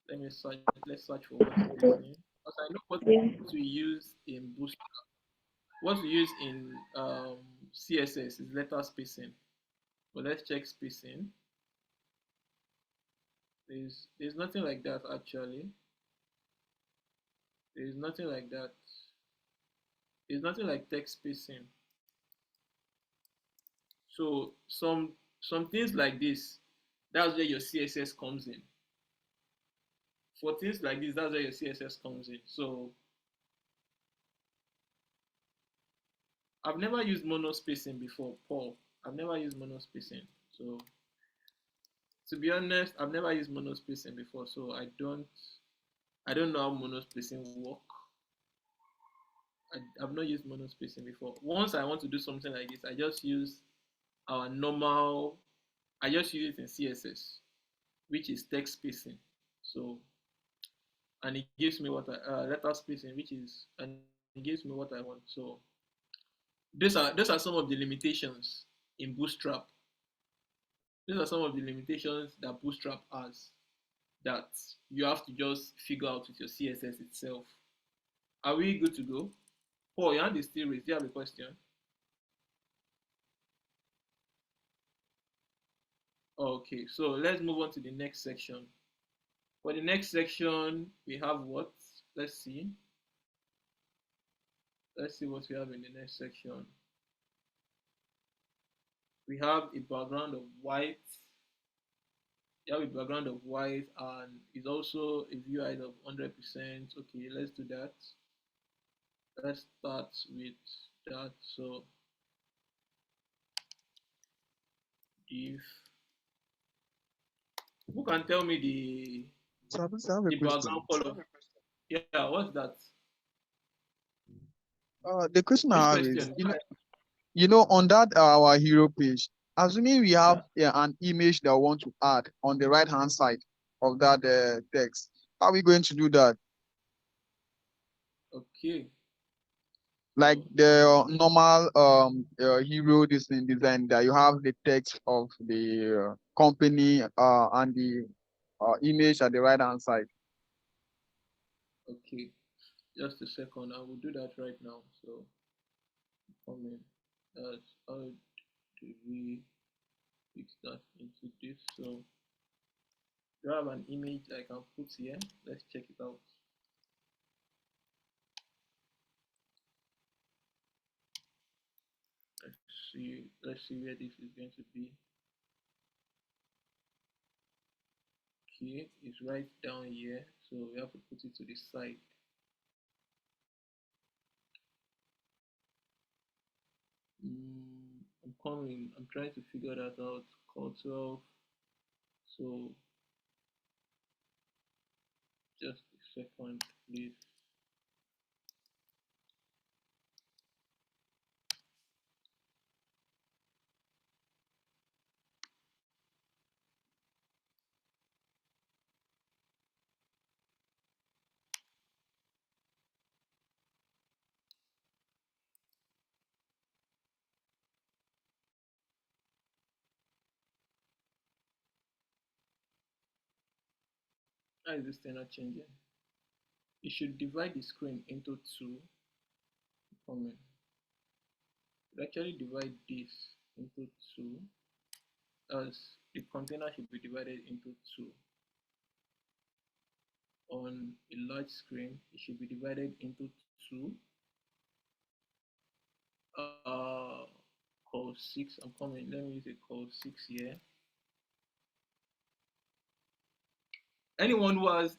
Let's search for word spacing. Because I know what we use in Bootstrap. What we use in CSS is letter spacing. But let's check spacing. There's nothing like that actually. There's nothing like that. There's nothing like text spacing. So some things like this, that's where your CSS comes in. For things like this, that's where your CSS comes in. So I've never used monospacing before, Paul. I've never used monospacing. So to be honest, I've never used monospacing before, so I don't know how monospacing work. I've not used monospacing before. Once I want to do something like this, I just use our normal. I just use it in CSS, which is text spacing. So and it gives me what I letter spacing, which is and it gives me what I want. So those are some of the limitations in Bootstrap. These are some of the limitations that Bootstrap has that you have to just figure out with your CSS itself. Are we good to go? Paul, your hand is still raised. Do you have a question? Okay, so let's move on to the next section. For the next section, we have what? Let's see. Let's see what we have in the next section. We have a background of white. You have a background of white and it's also a view height of 100%. Okay, let's do that. Let's start with that. So if who can tell me So I have a the question. background color? Yeah, what's that? The question Which I have is, question? on that our hero page, assuming we have an image that we want to add on the right hand side of that text, how are we going to do that? Okay. Like the normal hero design that you have the text of the company and the image at the right hand side. Okay. Just a second. I will do that right now. So come in. How do we fix that into this? So you have an image I can put here. Let's check it out. Let's see where this is going to be. Okay, it's right down here, so we have to put it to the side. I'm coming. I'm trying to figure that out. Call 12. So just a second, please. How is this thing not changing? You should divide the screen into two. Comment. Actually divide this into two, as the container should be divided into two. On a large screen, it should be divided into two. Call 6. I'm coming. Let me use a call 6 here. Anyone who has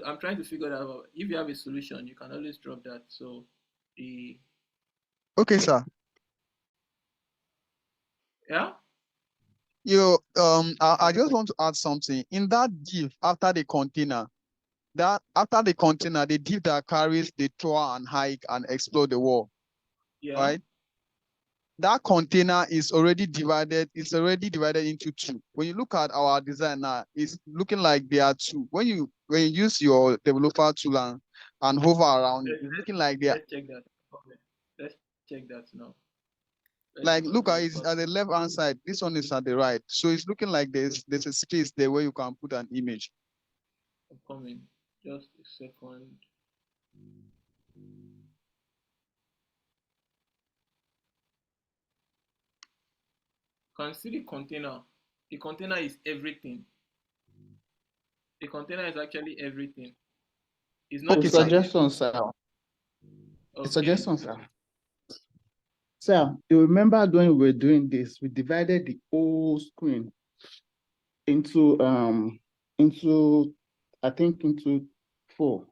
I'm trying to figure that out. If you have a solution, you can always drop that. So the Okay, sir. Yeah. I just want to add something. In that div after the container, the div that carries the tour and hike and explore the wall, Yeah. right? That container is already divided. It's already divided into two. When you look at our design now, it's looking like there are two. When you use your developer tool and hover around it, it's looking like they are. Let's check that. Okay. Let's check that now. Like, look at it at the left hand side. This one is at the right. So it's looking like there's a space there where you can put an image. I'm coming. Just a second. Can see the container. The container is everything. The container is actually everything. It's not Okay, suggestion, sir. Okay. Suggestion, sir. Sir, you remember when we were doing this, we divided the whole screen into I think into 4.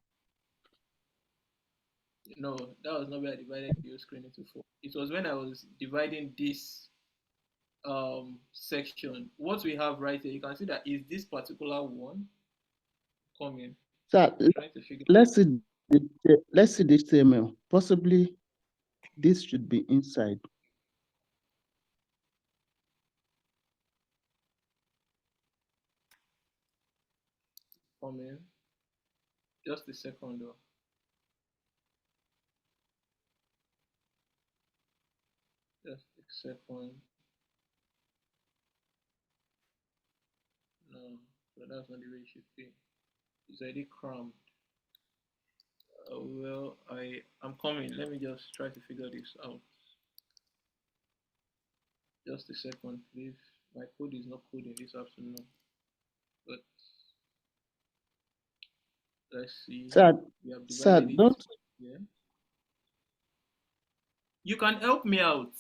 No, that was not where I divided the screen into 4. It was when I was dividing this section. What we have right here, you can see that is this particular one coming. Sir, let's see the HTML. Possibly this should be inside. Coming. Just a second though. Just a second. No, so that's not the way it should be. It's already cramped. Well, I'm coming. Let me just try to figure this out. Just a second, please. My code is not coding this afternoon. But let's see. Sir, we have sir, divided don't. It. Yeah. You can help me out.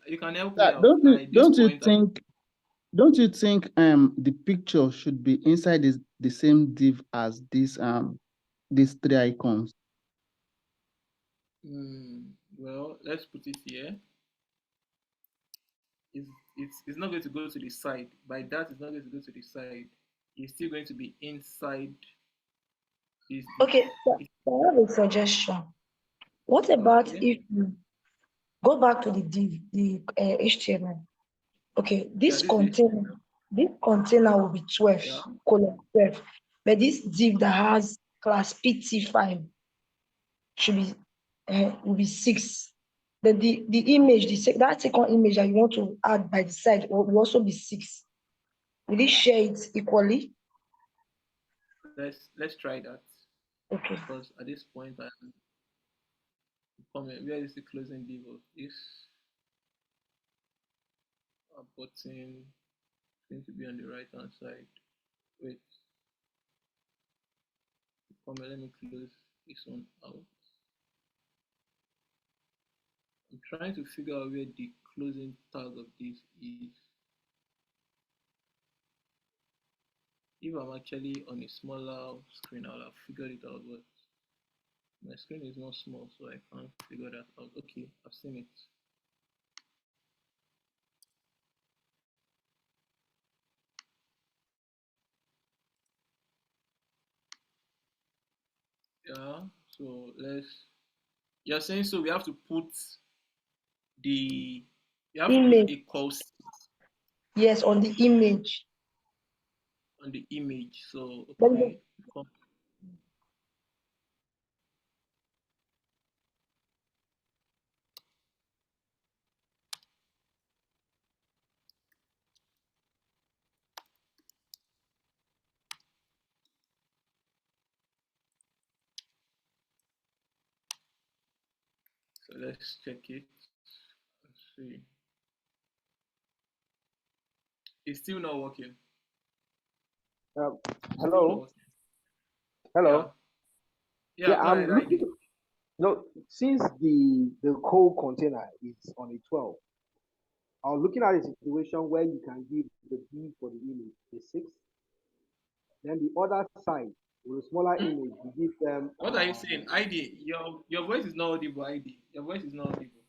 You can help me out. Don't you think the picture should be inside the same div as these 3 icons? Well, let's put it here. It's not going to go to the side. By that, it's not going to go to the side. It's still going to be inside this. Okay, so I have a suggestion. What about if you go back to the div, the HTML? Okay, this container will be 12, colon 12. But this div that has class PT5 should be will be 6. Then the image, that second image that you want to add by the side will also be 6. Will it share it equally? Let's try that. Okay. Because at this point I'm coming. Where is the closing div of this? Button going to be on the right hand side. Wait. Let me close this one out. I'm trying to figure out where the closing tag of this is. If I'm actually on a smaller screen, I'll have figured it out, but my screen is not small, so I can't figure that out. Okay, I've seen it. Yeah, so you're saying so we have to put the, you have to put Image. a call Yes, on the image. on the image. So, Let me okay. So let's check it. Let's see. It's still not working. Hello. Hello. Yeah. Yeah, go I'm ahead, looking. ID. No, since the code container is on a 12, I'm looking at a situation where you can give the div for the image a 6. Then the other side, with a smaller image, you give them. What are you saying? ID, your voice is not audible, ID. Your voice is not audible.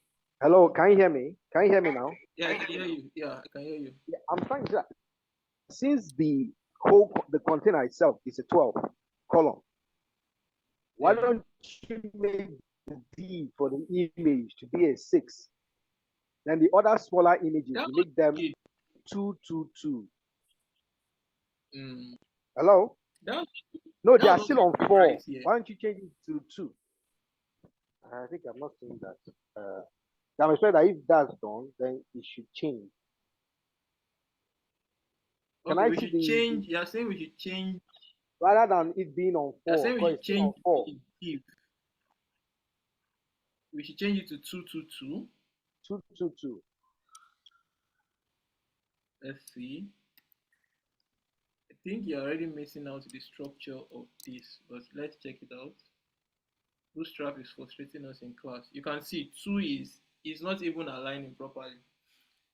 Hello, can you hear me? Can you hear me now? Yeah, I can hear you. Yeah, I can hear you. Yeah, I'm trying to say that since the container itself is a 12 column, why don't you make the div for the image to be a 6? Then the other smaller images, you make them 2, 2, 2. Hello? No, they are still on 4. Why don't you change it to 2? I think I'm not saying that. I'm afraid that if that's done, then it should change. Can Okay, I we see should change. You're saying we should change. rather than it being on You're 4, saying we because should it's still on change 4. the div. We should change it to 222. 222. Let's see. I think you're already missing out the structure of this, but let's check it out. Bootstrap is frustrating us in class. You can see 2 is not even aligning properly.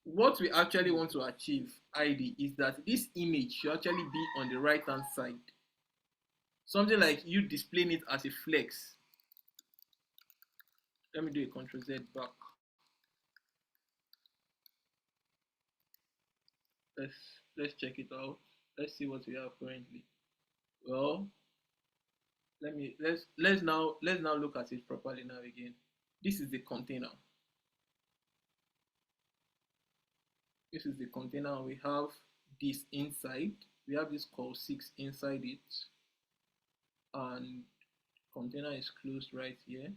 What we actually want to achieve, ID, is that this image should actually be on the right hand side. Something like you displaying it as a flex. Let me do a Ctrl Z back. Let's check it out. Let's see what we have currently. Well, let's now look at it properly now again. This is the container. This is the container. We have this inside. We have this call 6 inside it, and container is closed right here.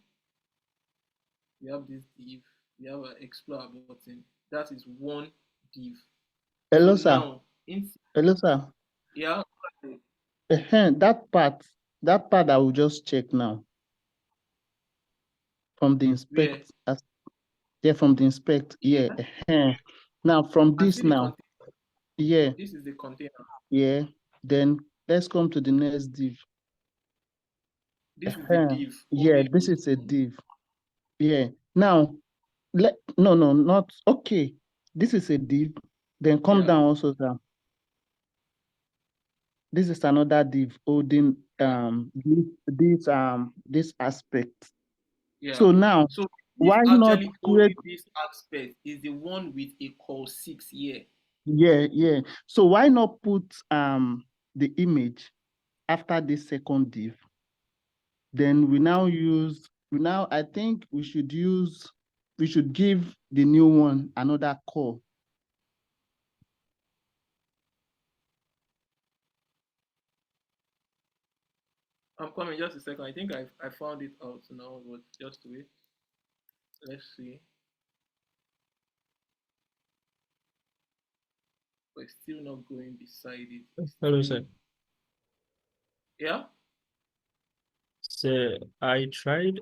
We have this div. We have an explorer button. That is one div. Hello, So sir. now, Hello, sir. Yeah. That part I will just check now from the inspect. From the inspect. Yeah. Now from this now. Yeah. This is the container. Yeah. Then let's come to the next div. This is the div. Yeah, this is a div. Yeah. Now, no, not okay. This is a div. Then come down also, sir. This is another div holding this aspect. Yeah. So now, why not create this aspect is the one with a call 6 here. Yeah. So why not put the image after this second div? Then I think we should give the new one another call. I'm coming, just a second. I think I found it out now, but just wait. Let's see. But it's still not going beside it. Hello, sir. Yeah? So I tried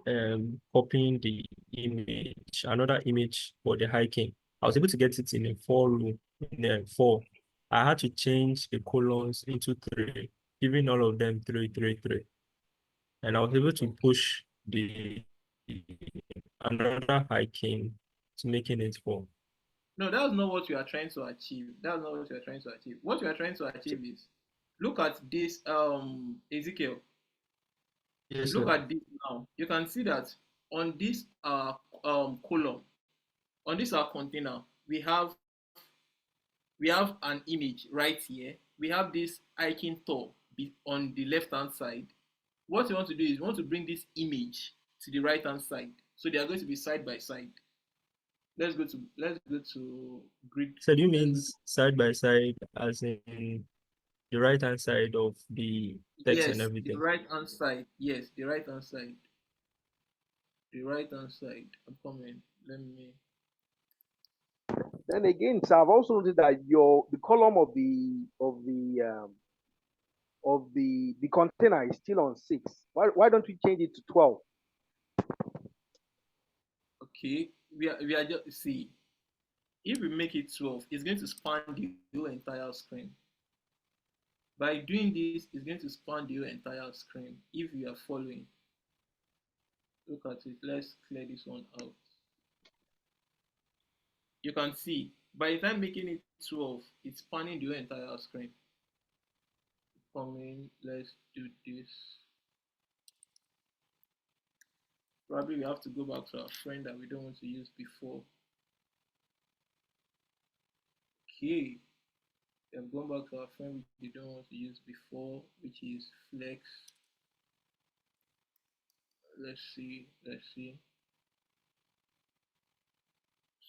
copying the image, another image for the hiking. I was able to get it in a 4 row, in a 4. I had to change the columns into 3, giving all of them 3, 3, 3. And I was able to push the another hiking to making it 4. No, that's not what you are trying to achieve. That's not what you are trying to achieve. What you are trying to achieve is Look at this, Ezekiel. Yes, Look sir. at this now. You can see that on this column, on this container, we have an image right here. We have this icon top on the left hand side. What you want to do is you want to bring this image to the right hand side, so they are going to be side by side. Let's go to grid. So do you mean side by side as in the right hand side of the text and Yes, the everything? right hand side. Yes, the right hand side. The right hand side. I'm coming. Let me. Then again, sir, I've also noticed that the column of the container is still on 6. Why don't we change it to 12? Okay, we are just see. If we make it 12, it's going to span the whole entire screen. By doing this, it's going to span the whole entire screen. If you are following, look at it. Let's clear this one out. You can see by the time making it 12, it's spanning the whole entire screen. Coming, let's do this. Probably we have to go back to our friend that we don't want to use before. Okay, then going back to our friend which we don't want to use before, which is flex. Let's see.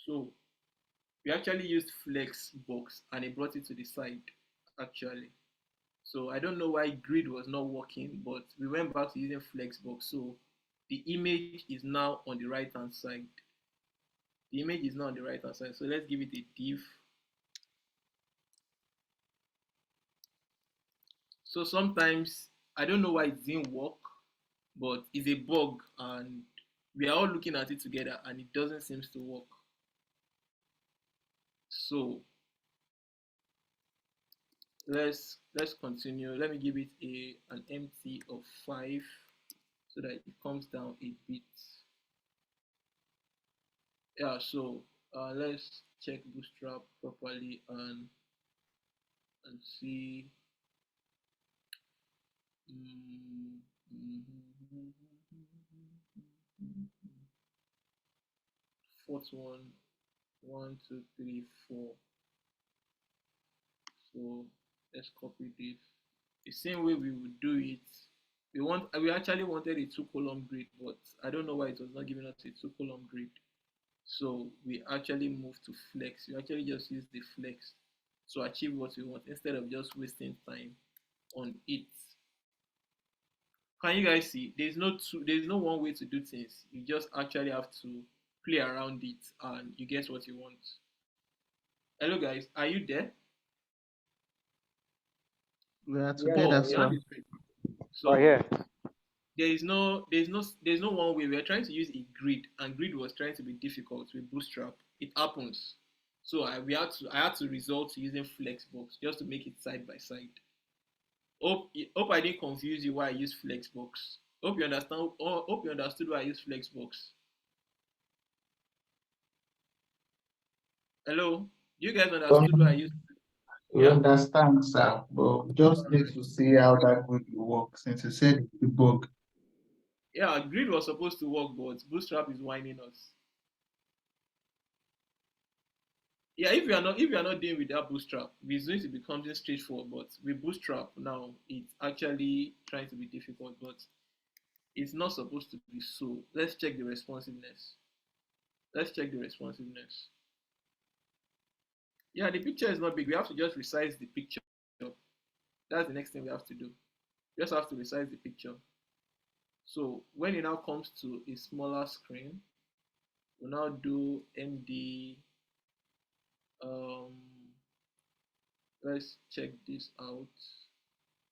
So we actually used flex box and it brought it to the side actually. So I don't know why grid was not working, but we went back to using flexbox. So the image is now on the right hand side. The image is now on the right hand side. So let's give it a div. So sometimes I don't know why it didn't work, but it's a bug and we are all looking at it together and it doesn't seem to work. So let's continue. Let me give it an empty of 5 so that it comes down a bit. Yeah, so let's check Bootstrap properly and see. Fourth one, 1, 2, 3, 4. So let's copy this. The same way we would do it. We actually wanted a 2-column grid, but I don't know why it was not giving us a 2-column grid. So we actually moved to flex. We actually just use the flex to achieve what we want instead of just wasting time on it. Can you guys see? There's no one way to do things. You just actually have to play around it and you get what you want. Hello guys, are you there? We are together, sir. So here. There's no one way. We are trying to use a grid, and grid was trying to be difficult with Bootstrap. It happens. So I had to resort to using Flexbox just to make it side by side. Hope I didn't confuse you why I use Flexbox. Hope you understand. Hope you understood why I use Flexbox. Hello, you guys understood why I use? We understand, sir, but we just need to see how that would work since you said it's a bug. Yeah, grid was supposed to work, but Bootstrap is whining us. Yeah, if you are not dealing with that Bootstrap, it's going to become straightforward. But with Bootstrap now, it's actually trying to be difficult, but it's not supposed to be so. Let's check the responsiveness. Yeah, the picture is not big. We have to just resize the picture. That's the next thing we have to do. We just have to resize the picture. So when it now comes to a smaller screen, we'll now do MD. Let's check this out.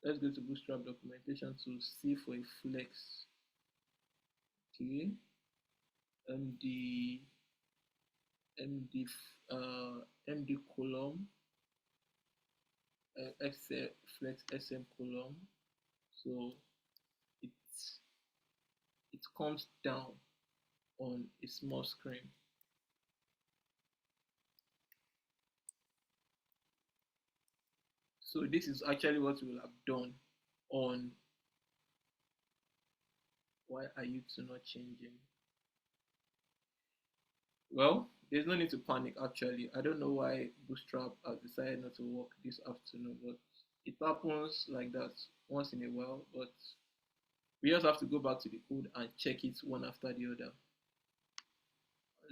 Let's go to Bootstrap documentation to see for a flex. Okay. MD column, flex SM column. So it comes down on a small screen. So this is actually what we will have done on why are you two not changing? Well, there's no need to panic actually. I don't know why Bootstrap has decided not to work this afternoon, but it happens like that once in a while. But we just have to go back to the code and check it one after the other.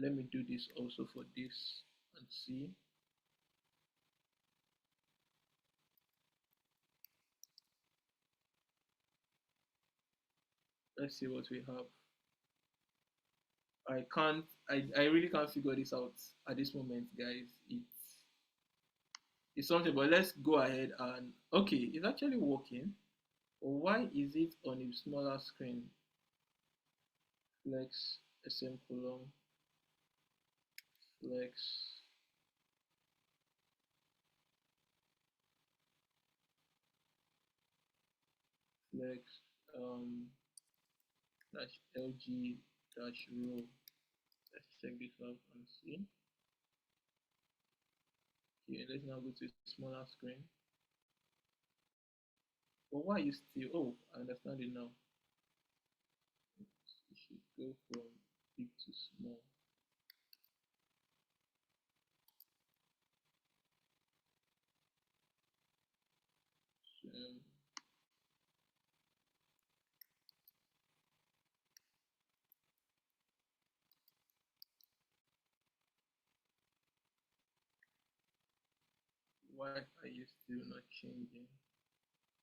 Let me do this also for this and see. Let's see what we have. I really can't figure this out at this moment, guys. It's something, but let's go ahead and okay, it's actually working. But why is it on a smaller screen? Flex SM column, flex. Flex dash LG dash row. Let's check this out and see. Okay, let's now go to a smaller screen. But why you still? Oh, I understand it now. It should go from big to small. So, why are you still not changing?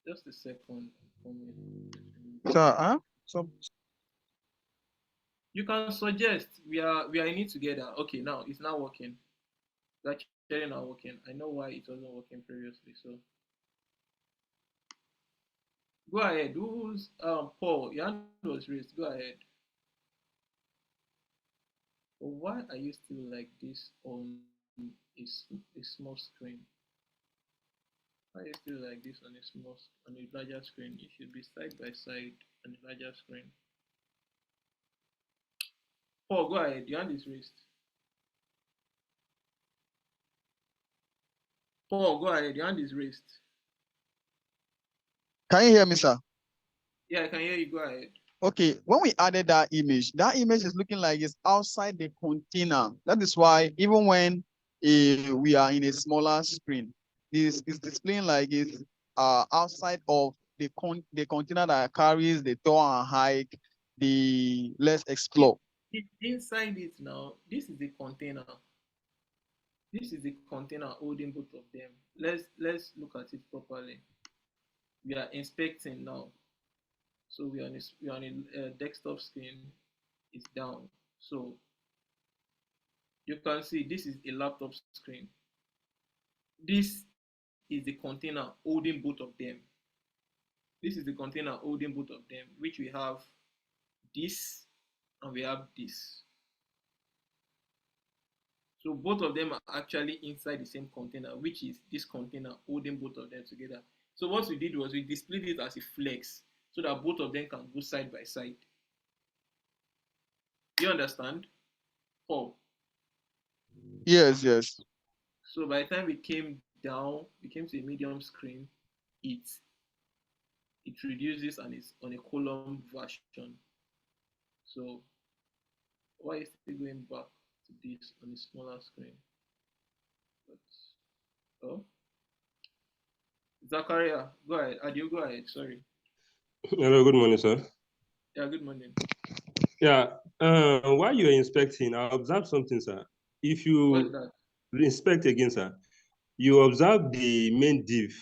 Just a second. Sir, so you can suggest we are in it together. Okay, now it's not working. It's actually not working. I know why it wasn't working previously. So go ahead. Who's Paul? Your hand was raised. Go ahead. But why are you still like this on a small screen? Why are you still like this on a larger screen? It should be side by side on a larger screen. Paul, go ahead. Your hand is raised. Paul, go ahead. Your hand is raised. can you hear me, sir? Yeah, I can hear you. Go ahead. Okay, when we added that image is looking like it's outside the container. That is why even when we are in a smaller screen, this is displaying like it's outside of the container that carries the tour and hike, the let's explore. Inside it now, this is the container. This is the container holding both of them. Let's look at it properly. We are inspecting now. So we are on a desktop screen. It's down. So you can see this is a laptop screen. This is the container holding both of them. This is the container holding both of them, which we have this and we have this. So both of them are actually inside the same container, which is this container holding both of them together. So what we did was we displayed it as a flex so that both of them can go side by side. Do you understand? Paul? Yes, yes. So by the time we came down, we came to a medium screen, it reduces and it's on a column version. So why is it going back to this on a smaller screen? But, oh, Zachariah, go ahead. Adio, go ahead. Sorry. Hello, good morning, sir. Yeah, good morning. Yeah, while you're inspecting, I observed something, sir. If you inspect again, sir, you observe the main div.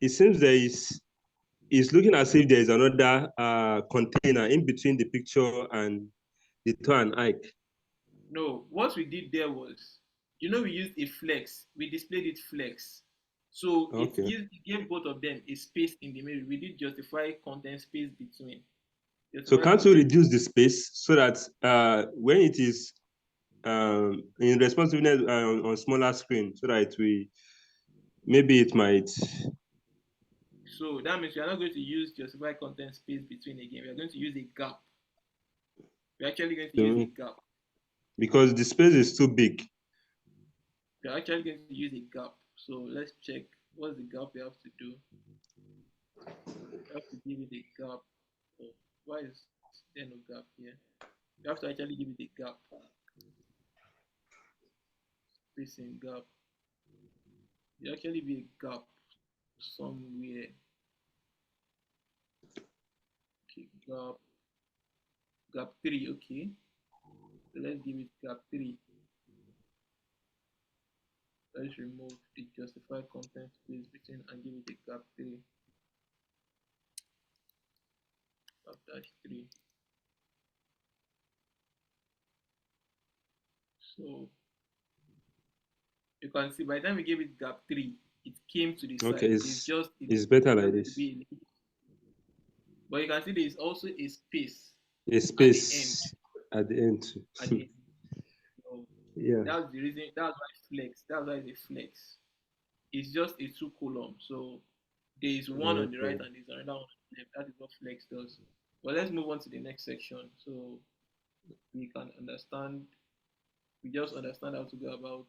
It seems it's looking as if there is another container in between the picture and the tour and hike. No, what we did there was, we used a flex. We displayed it flex. So okay. it gave both of them a space in the middle. We did justify content space between. So can't you reduce the space so that when it is in responsiveness on smaller screen, so that maybe it might. So that means we are not going to use justify content space between again. We are going to use a gap. We're actually going to use a gap. Because the space is too big. We're actually going to use a gap. So let's check what's the gap we have to do? We have to give it a gap. Oh, why is there no gap here? You have to actually give it a gap. Spacing gap. There actually be a gap somewhere. Okay, gap 3, okay. So let's give it gap 3. Let's remove the justified content space between and give it a gap 3. Gap dash 3. So you can see by the time we gave it gap 3, it came to the Okay, side. It's just it's better like to this. be, but you can see there is also a space A space at the end. at the end. So Yeah. that's the reason. That's why it's flex. That's why it's a flex. It's just a 2 column. So there is one on the right and there's another one on the left. That is what flex does. But let's move on to the next section so we can understand. We just understand how to go about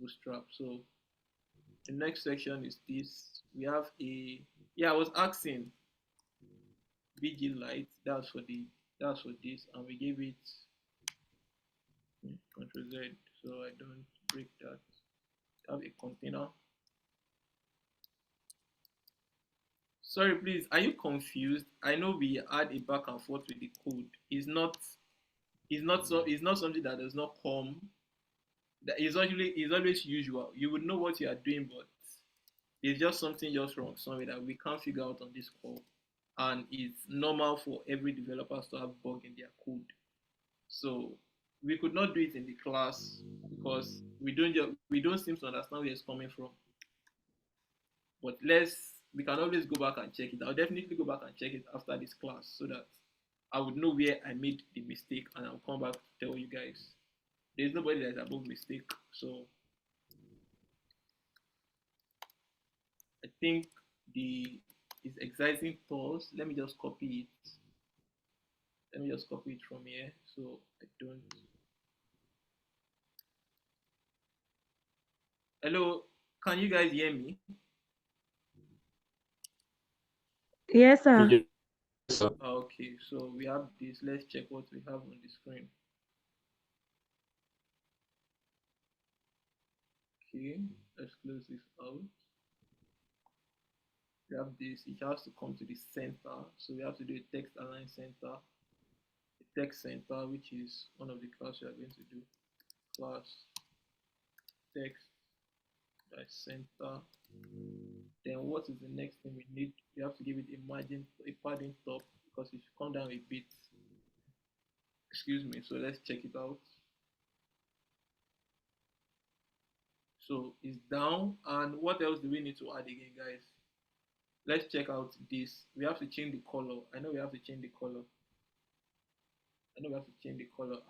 Bootstrap. So the next section is this. We have a, I was asking BG light. That's for this, and we gave it Ctrl Z so I don't break that. Have a container. Sorry, please. Are you confused? I know we add a back and forth with the code. It's not something that does not come. That is always usual. You would know what you are doing, but it's just something just wrong somewhere that we can't figure out on this call. And it's normal for every developers to have bug in their code. So we could not do it in the class because we don't seem to understand where it's coming from. But we can always go back and check it. I'll definitely go back and check it after this class so that I would know where I made the mistake and I'll come back to tell you guys. There's nobody that's above mistake. So I think it's exciting tools. Let me just copy it. Let me just copy it from here so I don't. Hello, can you guys hear me? Yes, sir. Yes, sir. Okay, so we have this. Let's check what we have on the screen. Okay, let's close this out. We have this. It has to come to the center, so we have to do a text align center. A text center, which is one of the classes we are going to do. Class text center. Then what is the next thing we need? We have to give it a margin, a padding top, because if you come down a bit, excuse me, so let's check it out. So it's down, and what else do we need to add again, guys? Let's check out this. We have to change the color. I know we have to change the color.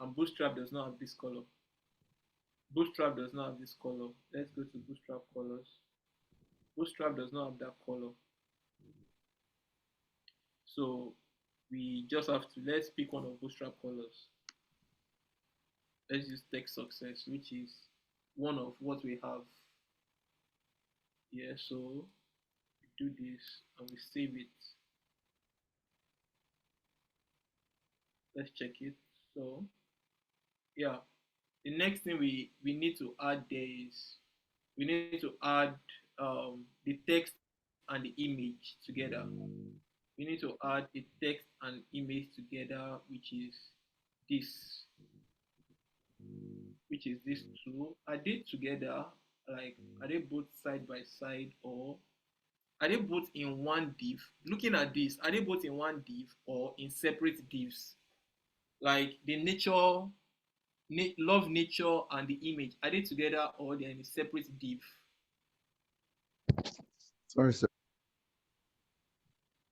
And Bootstrap does not have this color. Bootstrap does not have this color. Let's go to Bootstrap colors. Bootstrap does not have that color. So we just have to, let's pick one of Bootstrap colors. Let's use text success, which is one of what we have here. So we do this and we save it. Let's check it. So yeah, the next thing we need to add there is we need to add the text and the image together. We need to add a text and image together, which is this two. Are they together? Like, are they both side by side, or are they both in one div? Looking at this, are they both in one div or in separate divs? Like the nature, love nature and the image, are they together or they're in a separate div? Sorry, sir.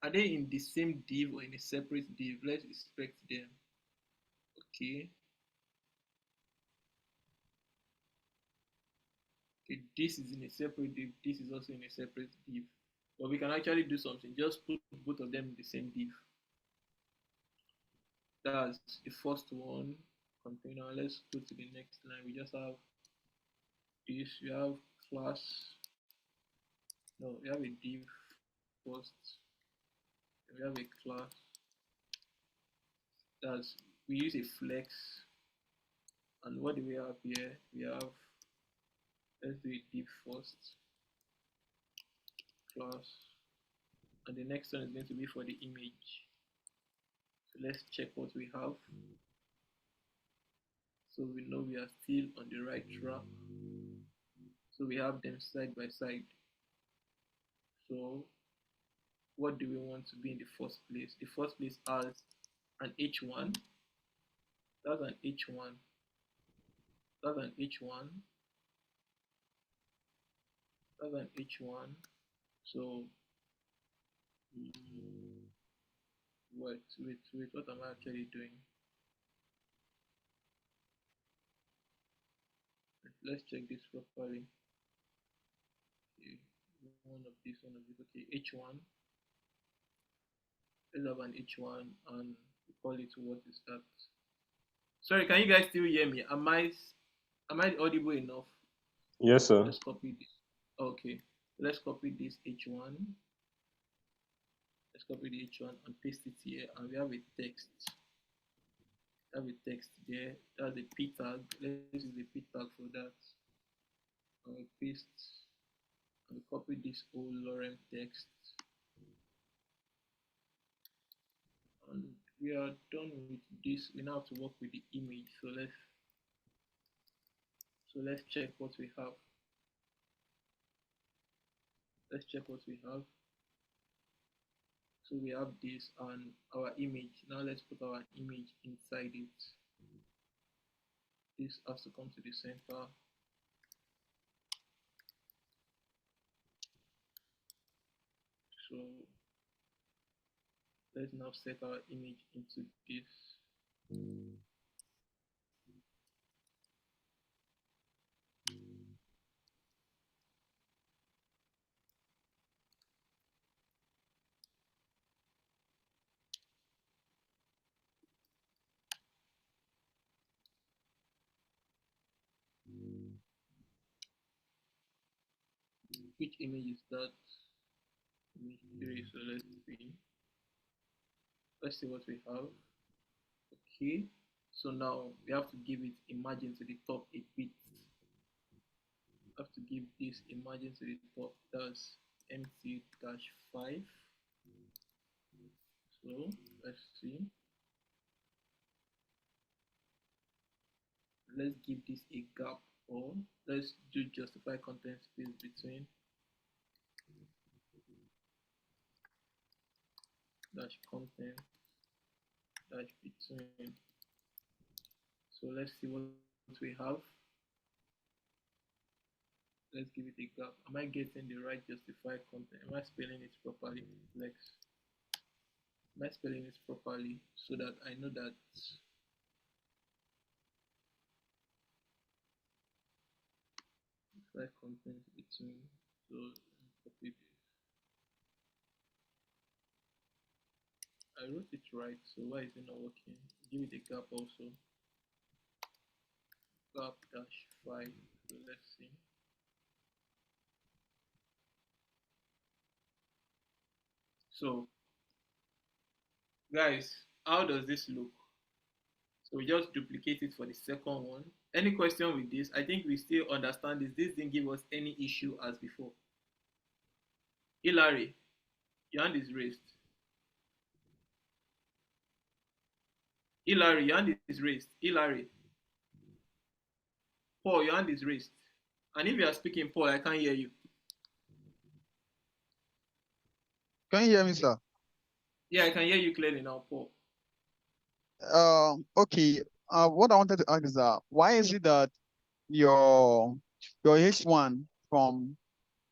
Are they in the same div or in a separate div? Let's inspect them. Okay. Okay, this is in a separate div. This is also in a separate div. But we can actually do something. Just put both of them in the same div. That's the first one. Container. Let's go to the next line. We just have this. We have class No, we have a div first. We have a class. That's we use a flex. And what do we have here? We have, let's do a div first, class, and the next one is going to be for the image. So let's check what we have. So we know we are still on the right track. So we have them side by side. So what do we want to be in the first place? The first place has an H1. That's an H1. That's an H1. That's an H1. So wait, what am I actually doing? Let's check this properly. Okay, one of this. Okay, H1. Let's have an H1 and we call it, what is that? Sorry, can you guys still hear me? Am I audible enough? Yes, sir. Let's copy this. Okay, let's copy this H1. Let's copy the H1 and paste it here, and we have a text. Have a text there. That's a p tag. Let's use the p tag for that. And we paste and we copy this whole lorem text. And we are done with this. We now have to work with the image. So let's check what we have. Let's check what we have. So we have this and our image. Now let's put our image inside it. This has to come to the center. So let's now set our image into this. Which image is that? Image 3. So let's see what we have. Okay, so now we have to give it a margin to the top a bit. Have to give this a margin to the top. That's mt-5. So let's see. Let's give this a gap, or let's do justify content space between dash content dash between. So let's see what we have. Let's give it a gap. Am I getting the right justify content? Am I spelling it properly? Lex. Am I spelling it properly so that I know that justify content between? So copy this. I wrote it right, so why is it not working? Give it a gap also. Gap dash 5. So let's see. So guys, how does this look? So we just duplicate it for the second one. Any question with this? I think we still understand this. This didn't give us any issue as before. Hilary, your hand is raised. Hilary, your hand is raised. Hilary. Paul, your hand is raised. And if you are speaking, Paul, I can't hear you. Can you hear me, sir? Yeah, I can hear you clearly now, Paul. Okay. What I wanted to ask is why is it that your H1 from,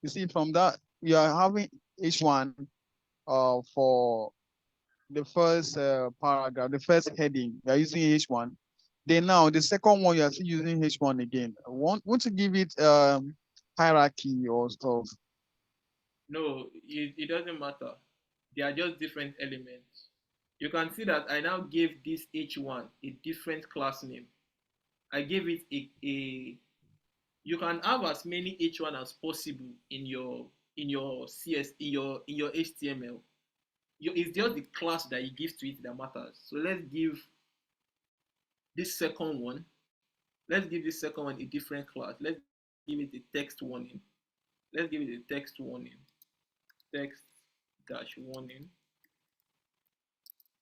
you see, from that you are having H1 for the first paragraph, the first heading, you are using H1. Then now the second one you are still using H1 again. Want to give it hierarchy or stuff? No, it doesn't matter. They are just different elements. You can see that I now gave this H1 a different class name. I gave it a you can have as many H1 as possible in your in your CS in your HTML. It's just the class that you give to it that matters. So let's give this second one. Let's give this second one a different class. Let's give it a text warning. Let's give it a text warning. Text dash warning.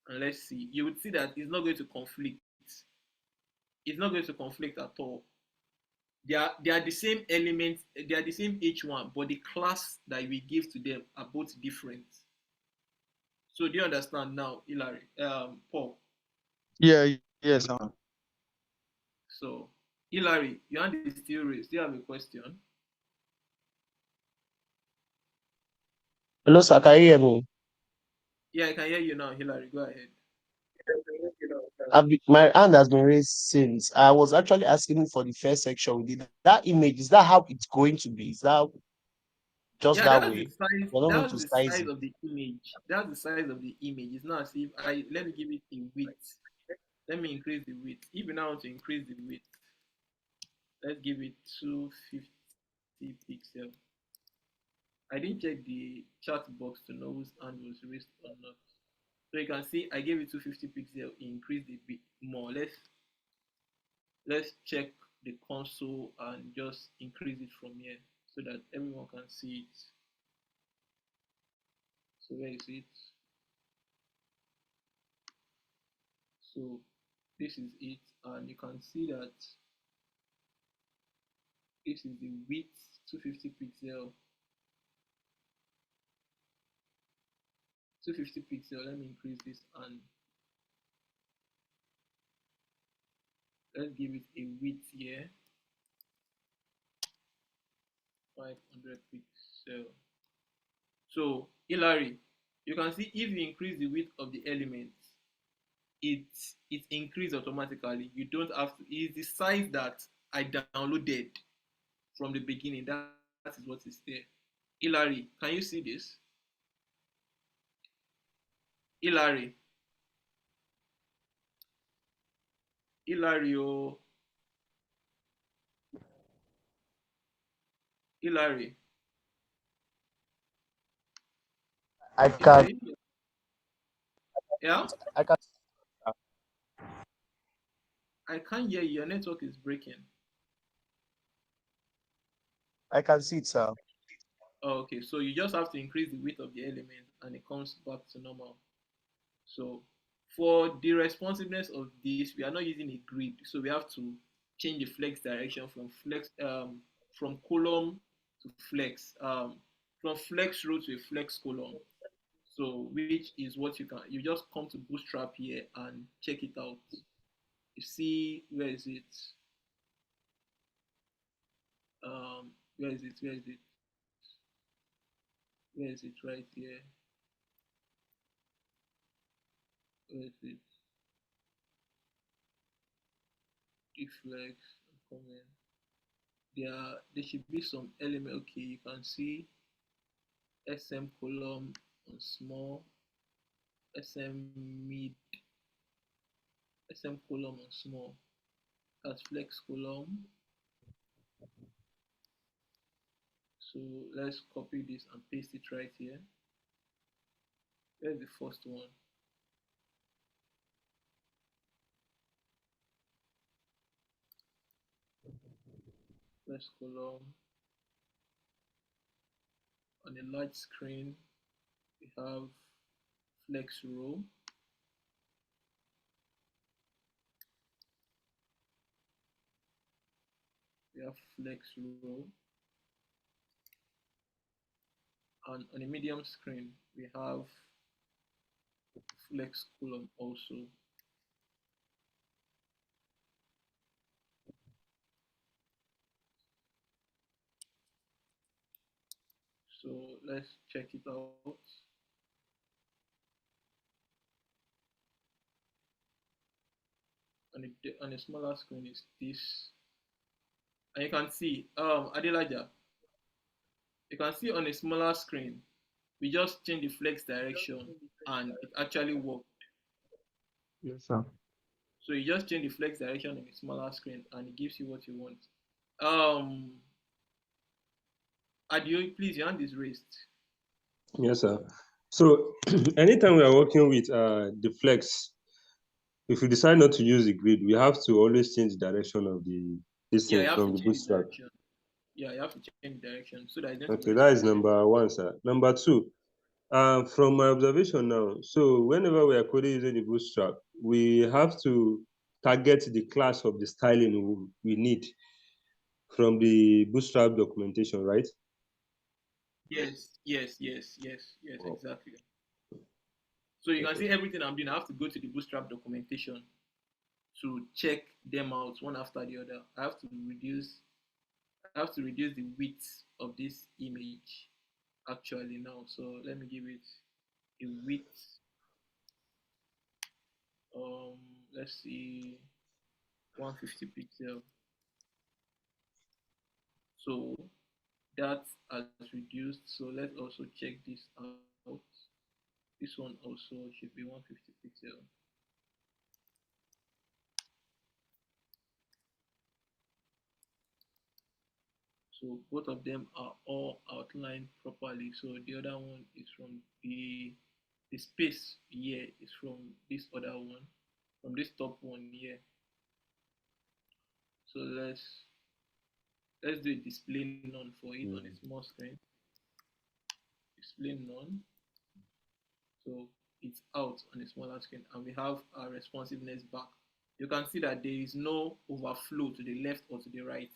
And let's see. You would see that it's not going to conflict. It's not going to conflict at all. They are the same elements, they are the same H1, but the class that we give to them are both different. So do you understand now, Hilary? Paul? Yeah, yes. So, Hilary, your hand is still raised. Do you have a question? Hello, sir. Can you hear me? Yeah, I can hear you now, Hilary. Go ahead. My hand has been raised since. I was actually asking for the first section. That image, is that how it's going to be? Is that just Yeah, that that's the way? size. You're not going That's to the size size it. of the image. That's the size of the image. It's not as if let me give it a width. Let me increase the width. If you now want to increase the width, let's give it 250 pixels. I didn't check the chat box to know whose hand was raised or not. So you can see I gave it 250 pixels, it increased a bit more. Let's check the console and just increase it from here so that everyone can see it. So where is it? So this is it, and you can see that this is the width, 250 pixel. 250 pixel. Let me increase this and let's give it a width here, 500 pixel. So Hilary, you can see if you increase the width of the element, it increases automatically. You don't have to. It's the size that I downloaded from the beginning. That is what is there. Hilary, can you see this? Hilary. Hilario. Hilary. I can. Yeah? I can. I can't hear you. Your network is breaking. I can see it, sir. Oh, okay, so you just have to increase the width of the element and it comes back to normal. So for the responsiveness of this, we are not using a grid, so we have to change the flex direction from column to flex, from flex row to a flex column. So which is what you just come to Bootstrap here and check it out. You see, where is it? Where is it? Where is it? Where is it? Right here. Where is it? Flex comment. There should be some element. Okay, you can see SM column on small, SM mid, SM column on small. That's flex column. So let's copy this and paste it right here. There's the first one. Flex column. On a large screen, we have flex row. We have flex row. And on a medium screen, we have flex column also. So let's check it out. On a smaller screen is this. And you can see, Adelaja, you can see on a smaller screen, we just change the flex direction and it actually worked. Yes, sir. So you just change the flex direction on a smaller screen and it gives you what you want. Adio, please, your hand is raised. Yes, sir. So anytime we are working with the flex, if we decide not to use the grid, we have to always change the direction of this Yeah, thing you have from to the change bootstrap. direction. Yeah, you have to change direction so that it's going to be Okay, that is responsive. number one, sir. Number two, from my observation now, so whenever we are coding using the bootstrap, we have to target the class of the styling we need from the bootstrap documentation, right? Yes, yes, yes, yes, yes, Wow. exactly. So you can Okay. see everything I'm doing. I have to go to the Bootstrap documentation to check them out one after the other. I have to reduce the width of this image actually now. So let me give it a width. Um, let's see, 150 pixel. So that has reduced. So let's also check this out. This one also should be 150 pixel. So both of them are all outlined properly. So the other one is from the space here is from this other one, from this top one here. So let's do a display none for it on a small screen. Display none. So it's out on a smaller screen, and we have our responsiveness back. You can see that there is no overflow to the left or to the right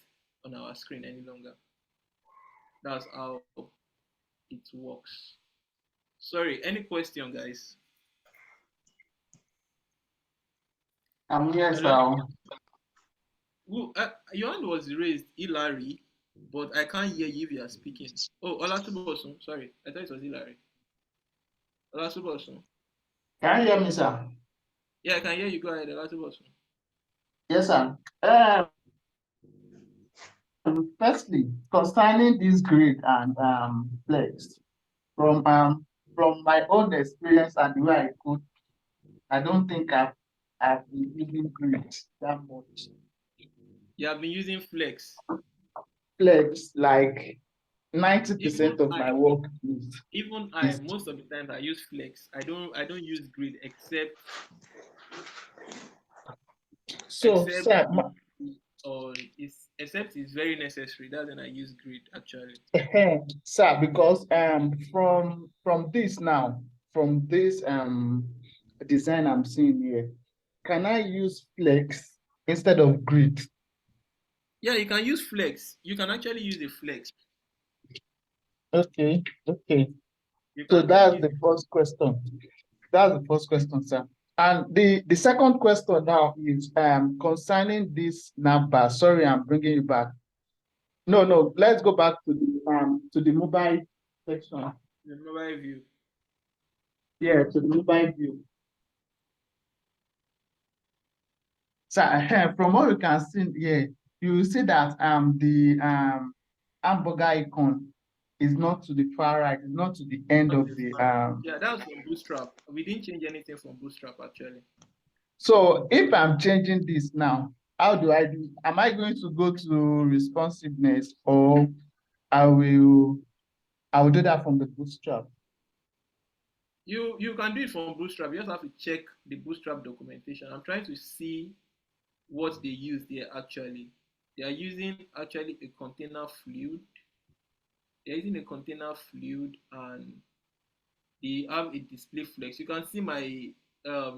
on our screen any longer. That's how it works. Sorry, any question, guys? Yes, Your hand was raised, Hilary, but I can't hear you if you are speaking. Oh, Olatubosun, sorry. I thought it was Hilary. Olatubosun. Can you hear me, sir? Yeah, I can hear you. Go ahead, Olatubosun. Yes, sir. Firstly, concerning this grid and flex, from my own experience and the way I could, I don't think I've been using grid that much. You have been using Flex. Flex, like 90% Even of my work is most of the time I use Flex. I don't use Grid except so, sir. Except it's very necessary. That's when I use Grid actually. Sir, because from this now, from this design I'm seeing here, can I use flex instead of grid? Yeah, you can use Flex. You can actually use a Flex. Okay. So that's the first question. That's the first question, sir. And the second question now is concerning this number. Sorry, I'm bringing you back. No. Let's go back to the mobile section. The mobile view. Yeah, to the mobile view. So from what you can see here, you will see that the hamburger icon is not to the far right, it's not to the end of the Yeah, that's from Bootstrap. We didn't change anything from Bootstrap actually. So if I'm changing this now, how do I do? Am I going to go to responsiveness, or I will do that from the Bootstrap? You can do it from Bootstrap. You just have to check the Bootstrap documentation. I'm trying to see what they use there actually. They are using actually a container fluid. They're using a container fluid, and they have a display flex. You can see my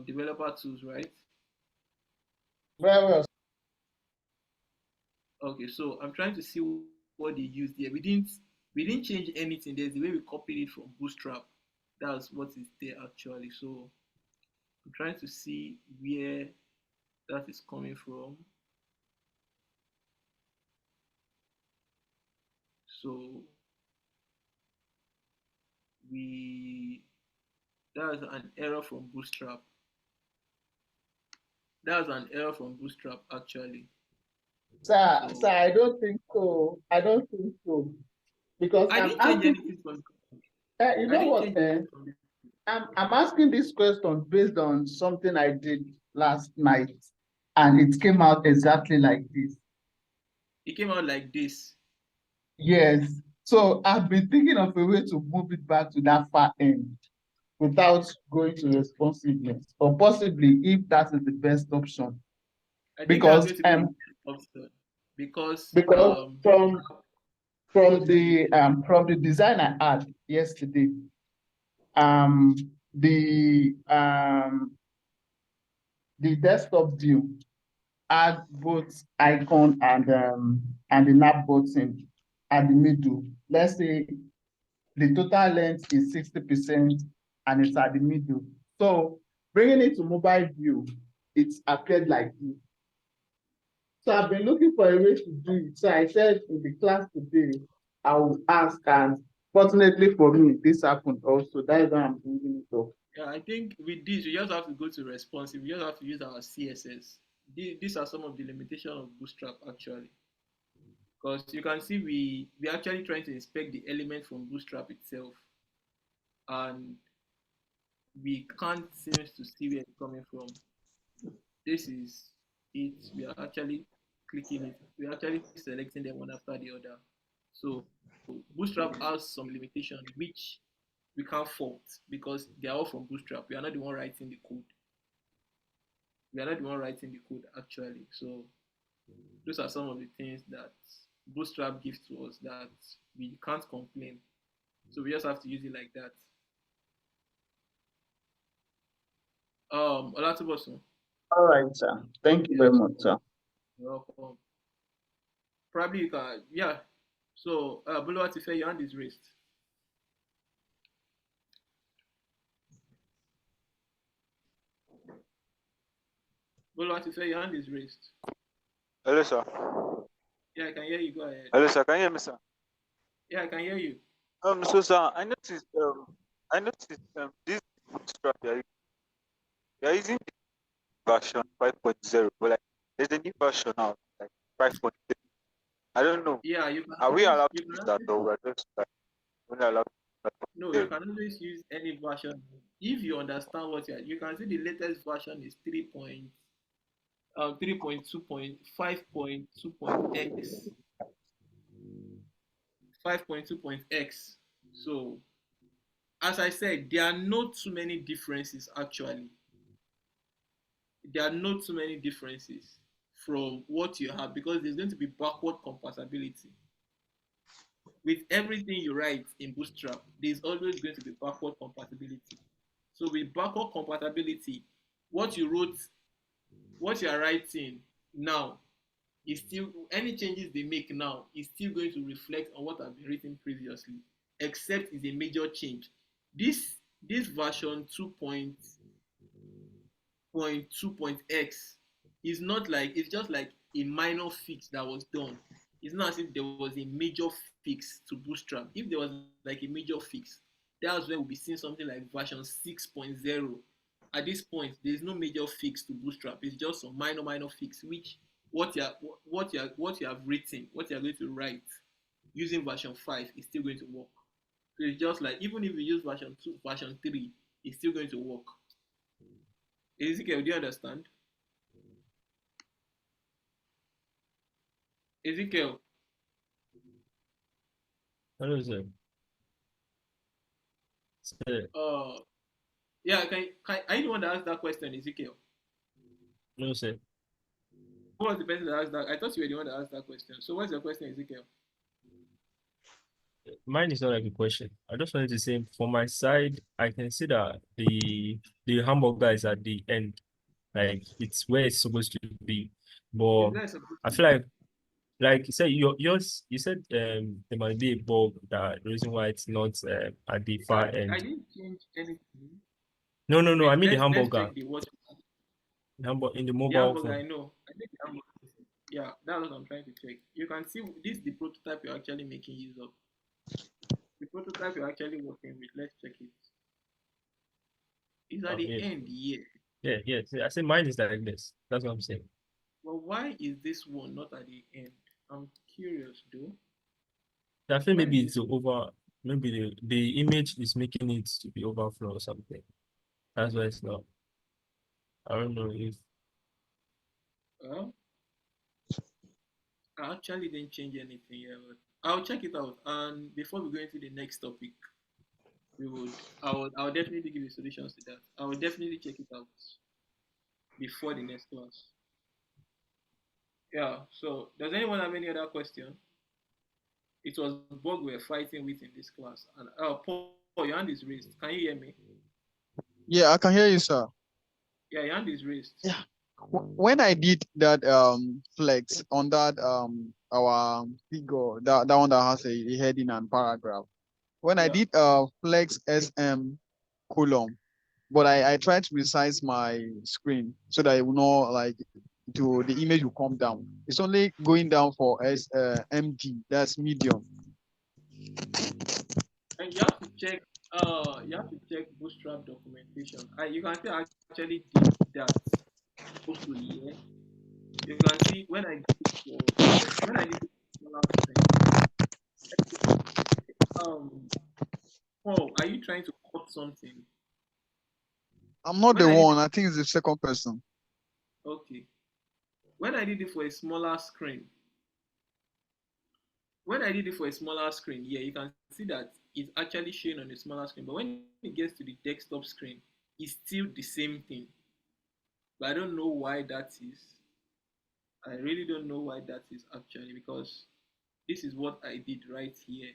developer tools, right? Very well. Okay, so I'm trying to see what they use there. We didn't change anything. There's the way we copied it from Bootstrap. That's what is there actually. So I'm trying to see where that is coming from. So that's an error from Bootstrap. That's an error from Bootstrap actually. Sir, I don't think so. Because I I'm didn't change asking, anything from you know what? I'm asking this question based on something I did last night, and it came out exactly like this. It came out like this. Yes, So I've been thinking of a way to move it back to that far end without going to responsiveness, or possibly if that is the best option. I think that's Because going to be the best option because because from the design I had yesterday, um the um the desktop view had both icon and the nav button at the middle. Let's say the total length is 60% and it's at the middle. So bringing it to mobile view, it's appeared like this. So I've been looking for a way to do it. So I said in the class today, I will ask, and fortunately for me, this happened also. That is why I'm bringing it up. yeah, I think with this we just have to go to responsive. We just have to use our CSS. These are some of the limitations of Bootstrap actually, because you can see we actually trying to inspect the element from Bootstrap itself, and we can't seem to see where it's coming from. This is it. We are actually clicking it. We are actually selecting them one after the other. So Bootstrap has some limitation which we can't fault because they are all from Bootstrap. We are not the one writing the code. We are not the one writing the code actually. So those are some of the things that Bootstrap gives to us that we can't complain. So we just have to use it like that. Olatubosun. All right, sir. Thank you very much, sir. You're welcome. Probably you can, yeah. So, Buluwatife, your hand is raised. Buluwatife, your hand is raised. Hello, sir. Yeah, I can hear you. Go ahead. Hello, sir. Can you hear me, sir? Yeah, I can hear you. So, sir, I noticed this Bootstrap you're using version 5.0, but like there's a new version now, like 5.3. I don't know. Yeah, you can Are we always, allowed you to can use that, always, or we're just like only allowed to no, use you can always use any version. If you understand what you can see the latest version is 3.2.5.2.x 5.2.x. So as I said, there are not too many differences actually. There are not too many differences from what you have because there's going to be backward compatibility. With everything you write in Bootstrap, there's always going to be backward compatibility. So with backward compatibility, what you wrote, what you are writing now is still any changes they make now is still going to reflect on what have been written previously, except is a major change. This version 2.2.x is not like it's just like a minor fix that was done. It's not as if there was a major fix to Bootstrap. If there was like a major fix, that's when we'll be seeing something like version 6.0. At this point, there's no major fix to Bootstrap. It's just some minor fix, which what you have written, what you are going to write using version 5 is still going to work. So it's just like even if you use version 2, version 3, it's still going to work. Ezekiel, do you understand? Ezekiel. Hello, sir. Sir. Yeah, are you the one that asked that question, Ezekiel? No, sir. Who was the person that asked that? I thought you were the one that asked that question. So what's your question, Ezekiel? Mine is not like a question. I just wanted to say, for my side, I can see that the hamburger is at the end, like it's where it's supposed to be. But I feel like you said, yours, you said there might be a bug that the reason why it's not at the far I end. didn't change anything. No. I mean the Let's hamburger. check the what. In the The mobile hamburger, I phone. know. I think the hamburger. Yeah, that's what I'm trying to check. You can see this is the prototype you're actually making use of. The prototype you're actually working with. Let's check it. It's at the Yeah. end, yeah. Yeah. I say mine is like this. That's what I'm saying. But why is this one not at the end? I'm curious, though. I feel maybe it's over. Maybe the image is making it to be overflow or something. That's why it's not. I don't know if. I actually didn't change anything here, but I'll check it out. And before we go into the next topic, I will definitely give you solutions to that. I will definitely check it out before the next class. Yeah. So does anyone have any other question? It was bug we're fighting with in this class. And Paul, your hand is raised. Can you hear me? Yeah, I can hear you, sir. Yeah, your hand is raised. Yeah. When I did that flex on that our figure, that one that has a heading and paragraph. When I did flex SM column, but I tried to resize my screen so that it will not like the image will come down. It's only going down for MD, that's medium. And you have to check Bootstrap documentation. You can see I actually did that also here. You can see when I did it for last thing. Paul, are you trying to cut something? I'm not the one. I think it's the second person. Okay. When I did it for a smaller screen, yeah, you can see that it's actually showing on a smaller screen. But when it gets to the desktop screen, it's still the same thing. But I don't know why that is. I really don't know why that is actually, because this is what I did right here.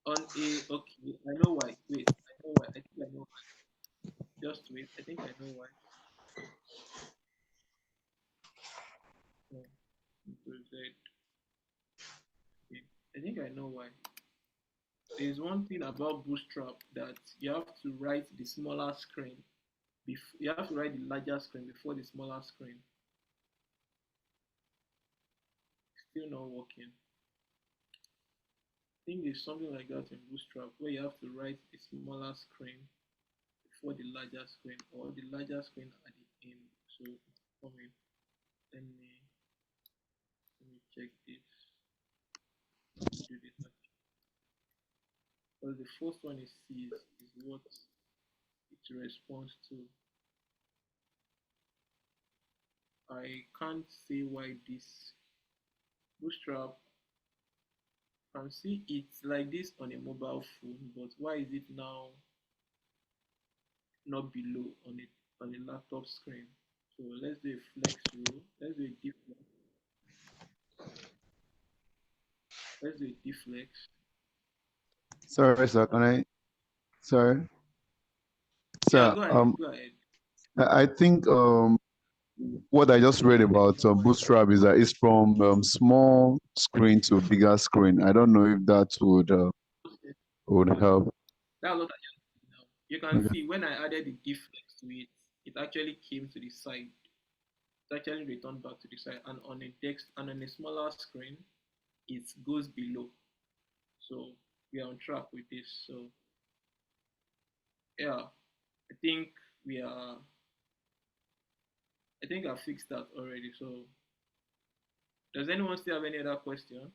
Okay, I know why. Wait, I know why. I think I know why. Just wait. I think I know why. Oh, Control Z. Okay, I think I know why. There's one thing about Bootstrap that you have to write the smaller screen. You have to write the larger screen before the smaller screen. Still not working. I think there's something like that in Bootstrap where you have to write the smaller screen before the larger screen, or the larger screen at the end. So, come in. Let me check this. Let me do this actually. Because the first one it sees is what it responds to. I can't say why this Bootstrap can see it's like this on a mobile phone, but why is it now not below on a laptop screen? So let's do a flex row. Let's do a deflex. Let's do a deflex. Sorry, sir. Sorry, Yeah, sir. go ahead. Go ahead. I think what I just read about Bootstrap is that it's from small screen to bigger screen. I don't know if that would help. That's what I just did now. You can Okay. see when I added the deflex to it, it actually came to the side. It actually returned back to the side, and on a smaller screen, it goes below. So we are on track with this. So yeah, I think we are. I think I fixed that already. So does anyone still have any other question?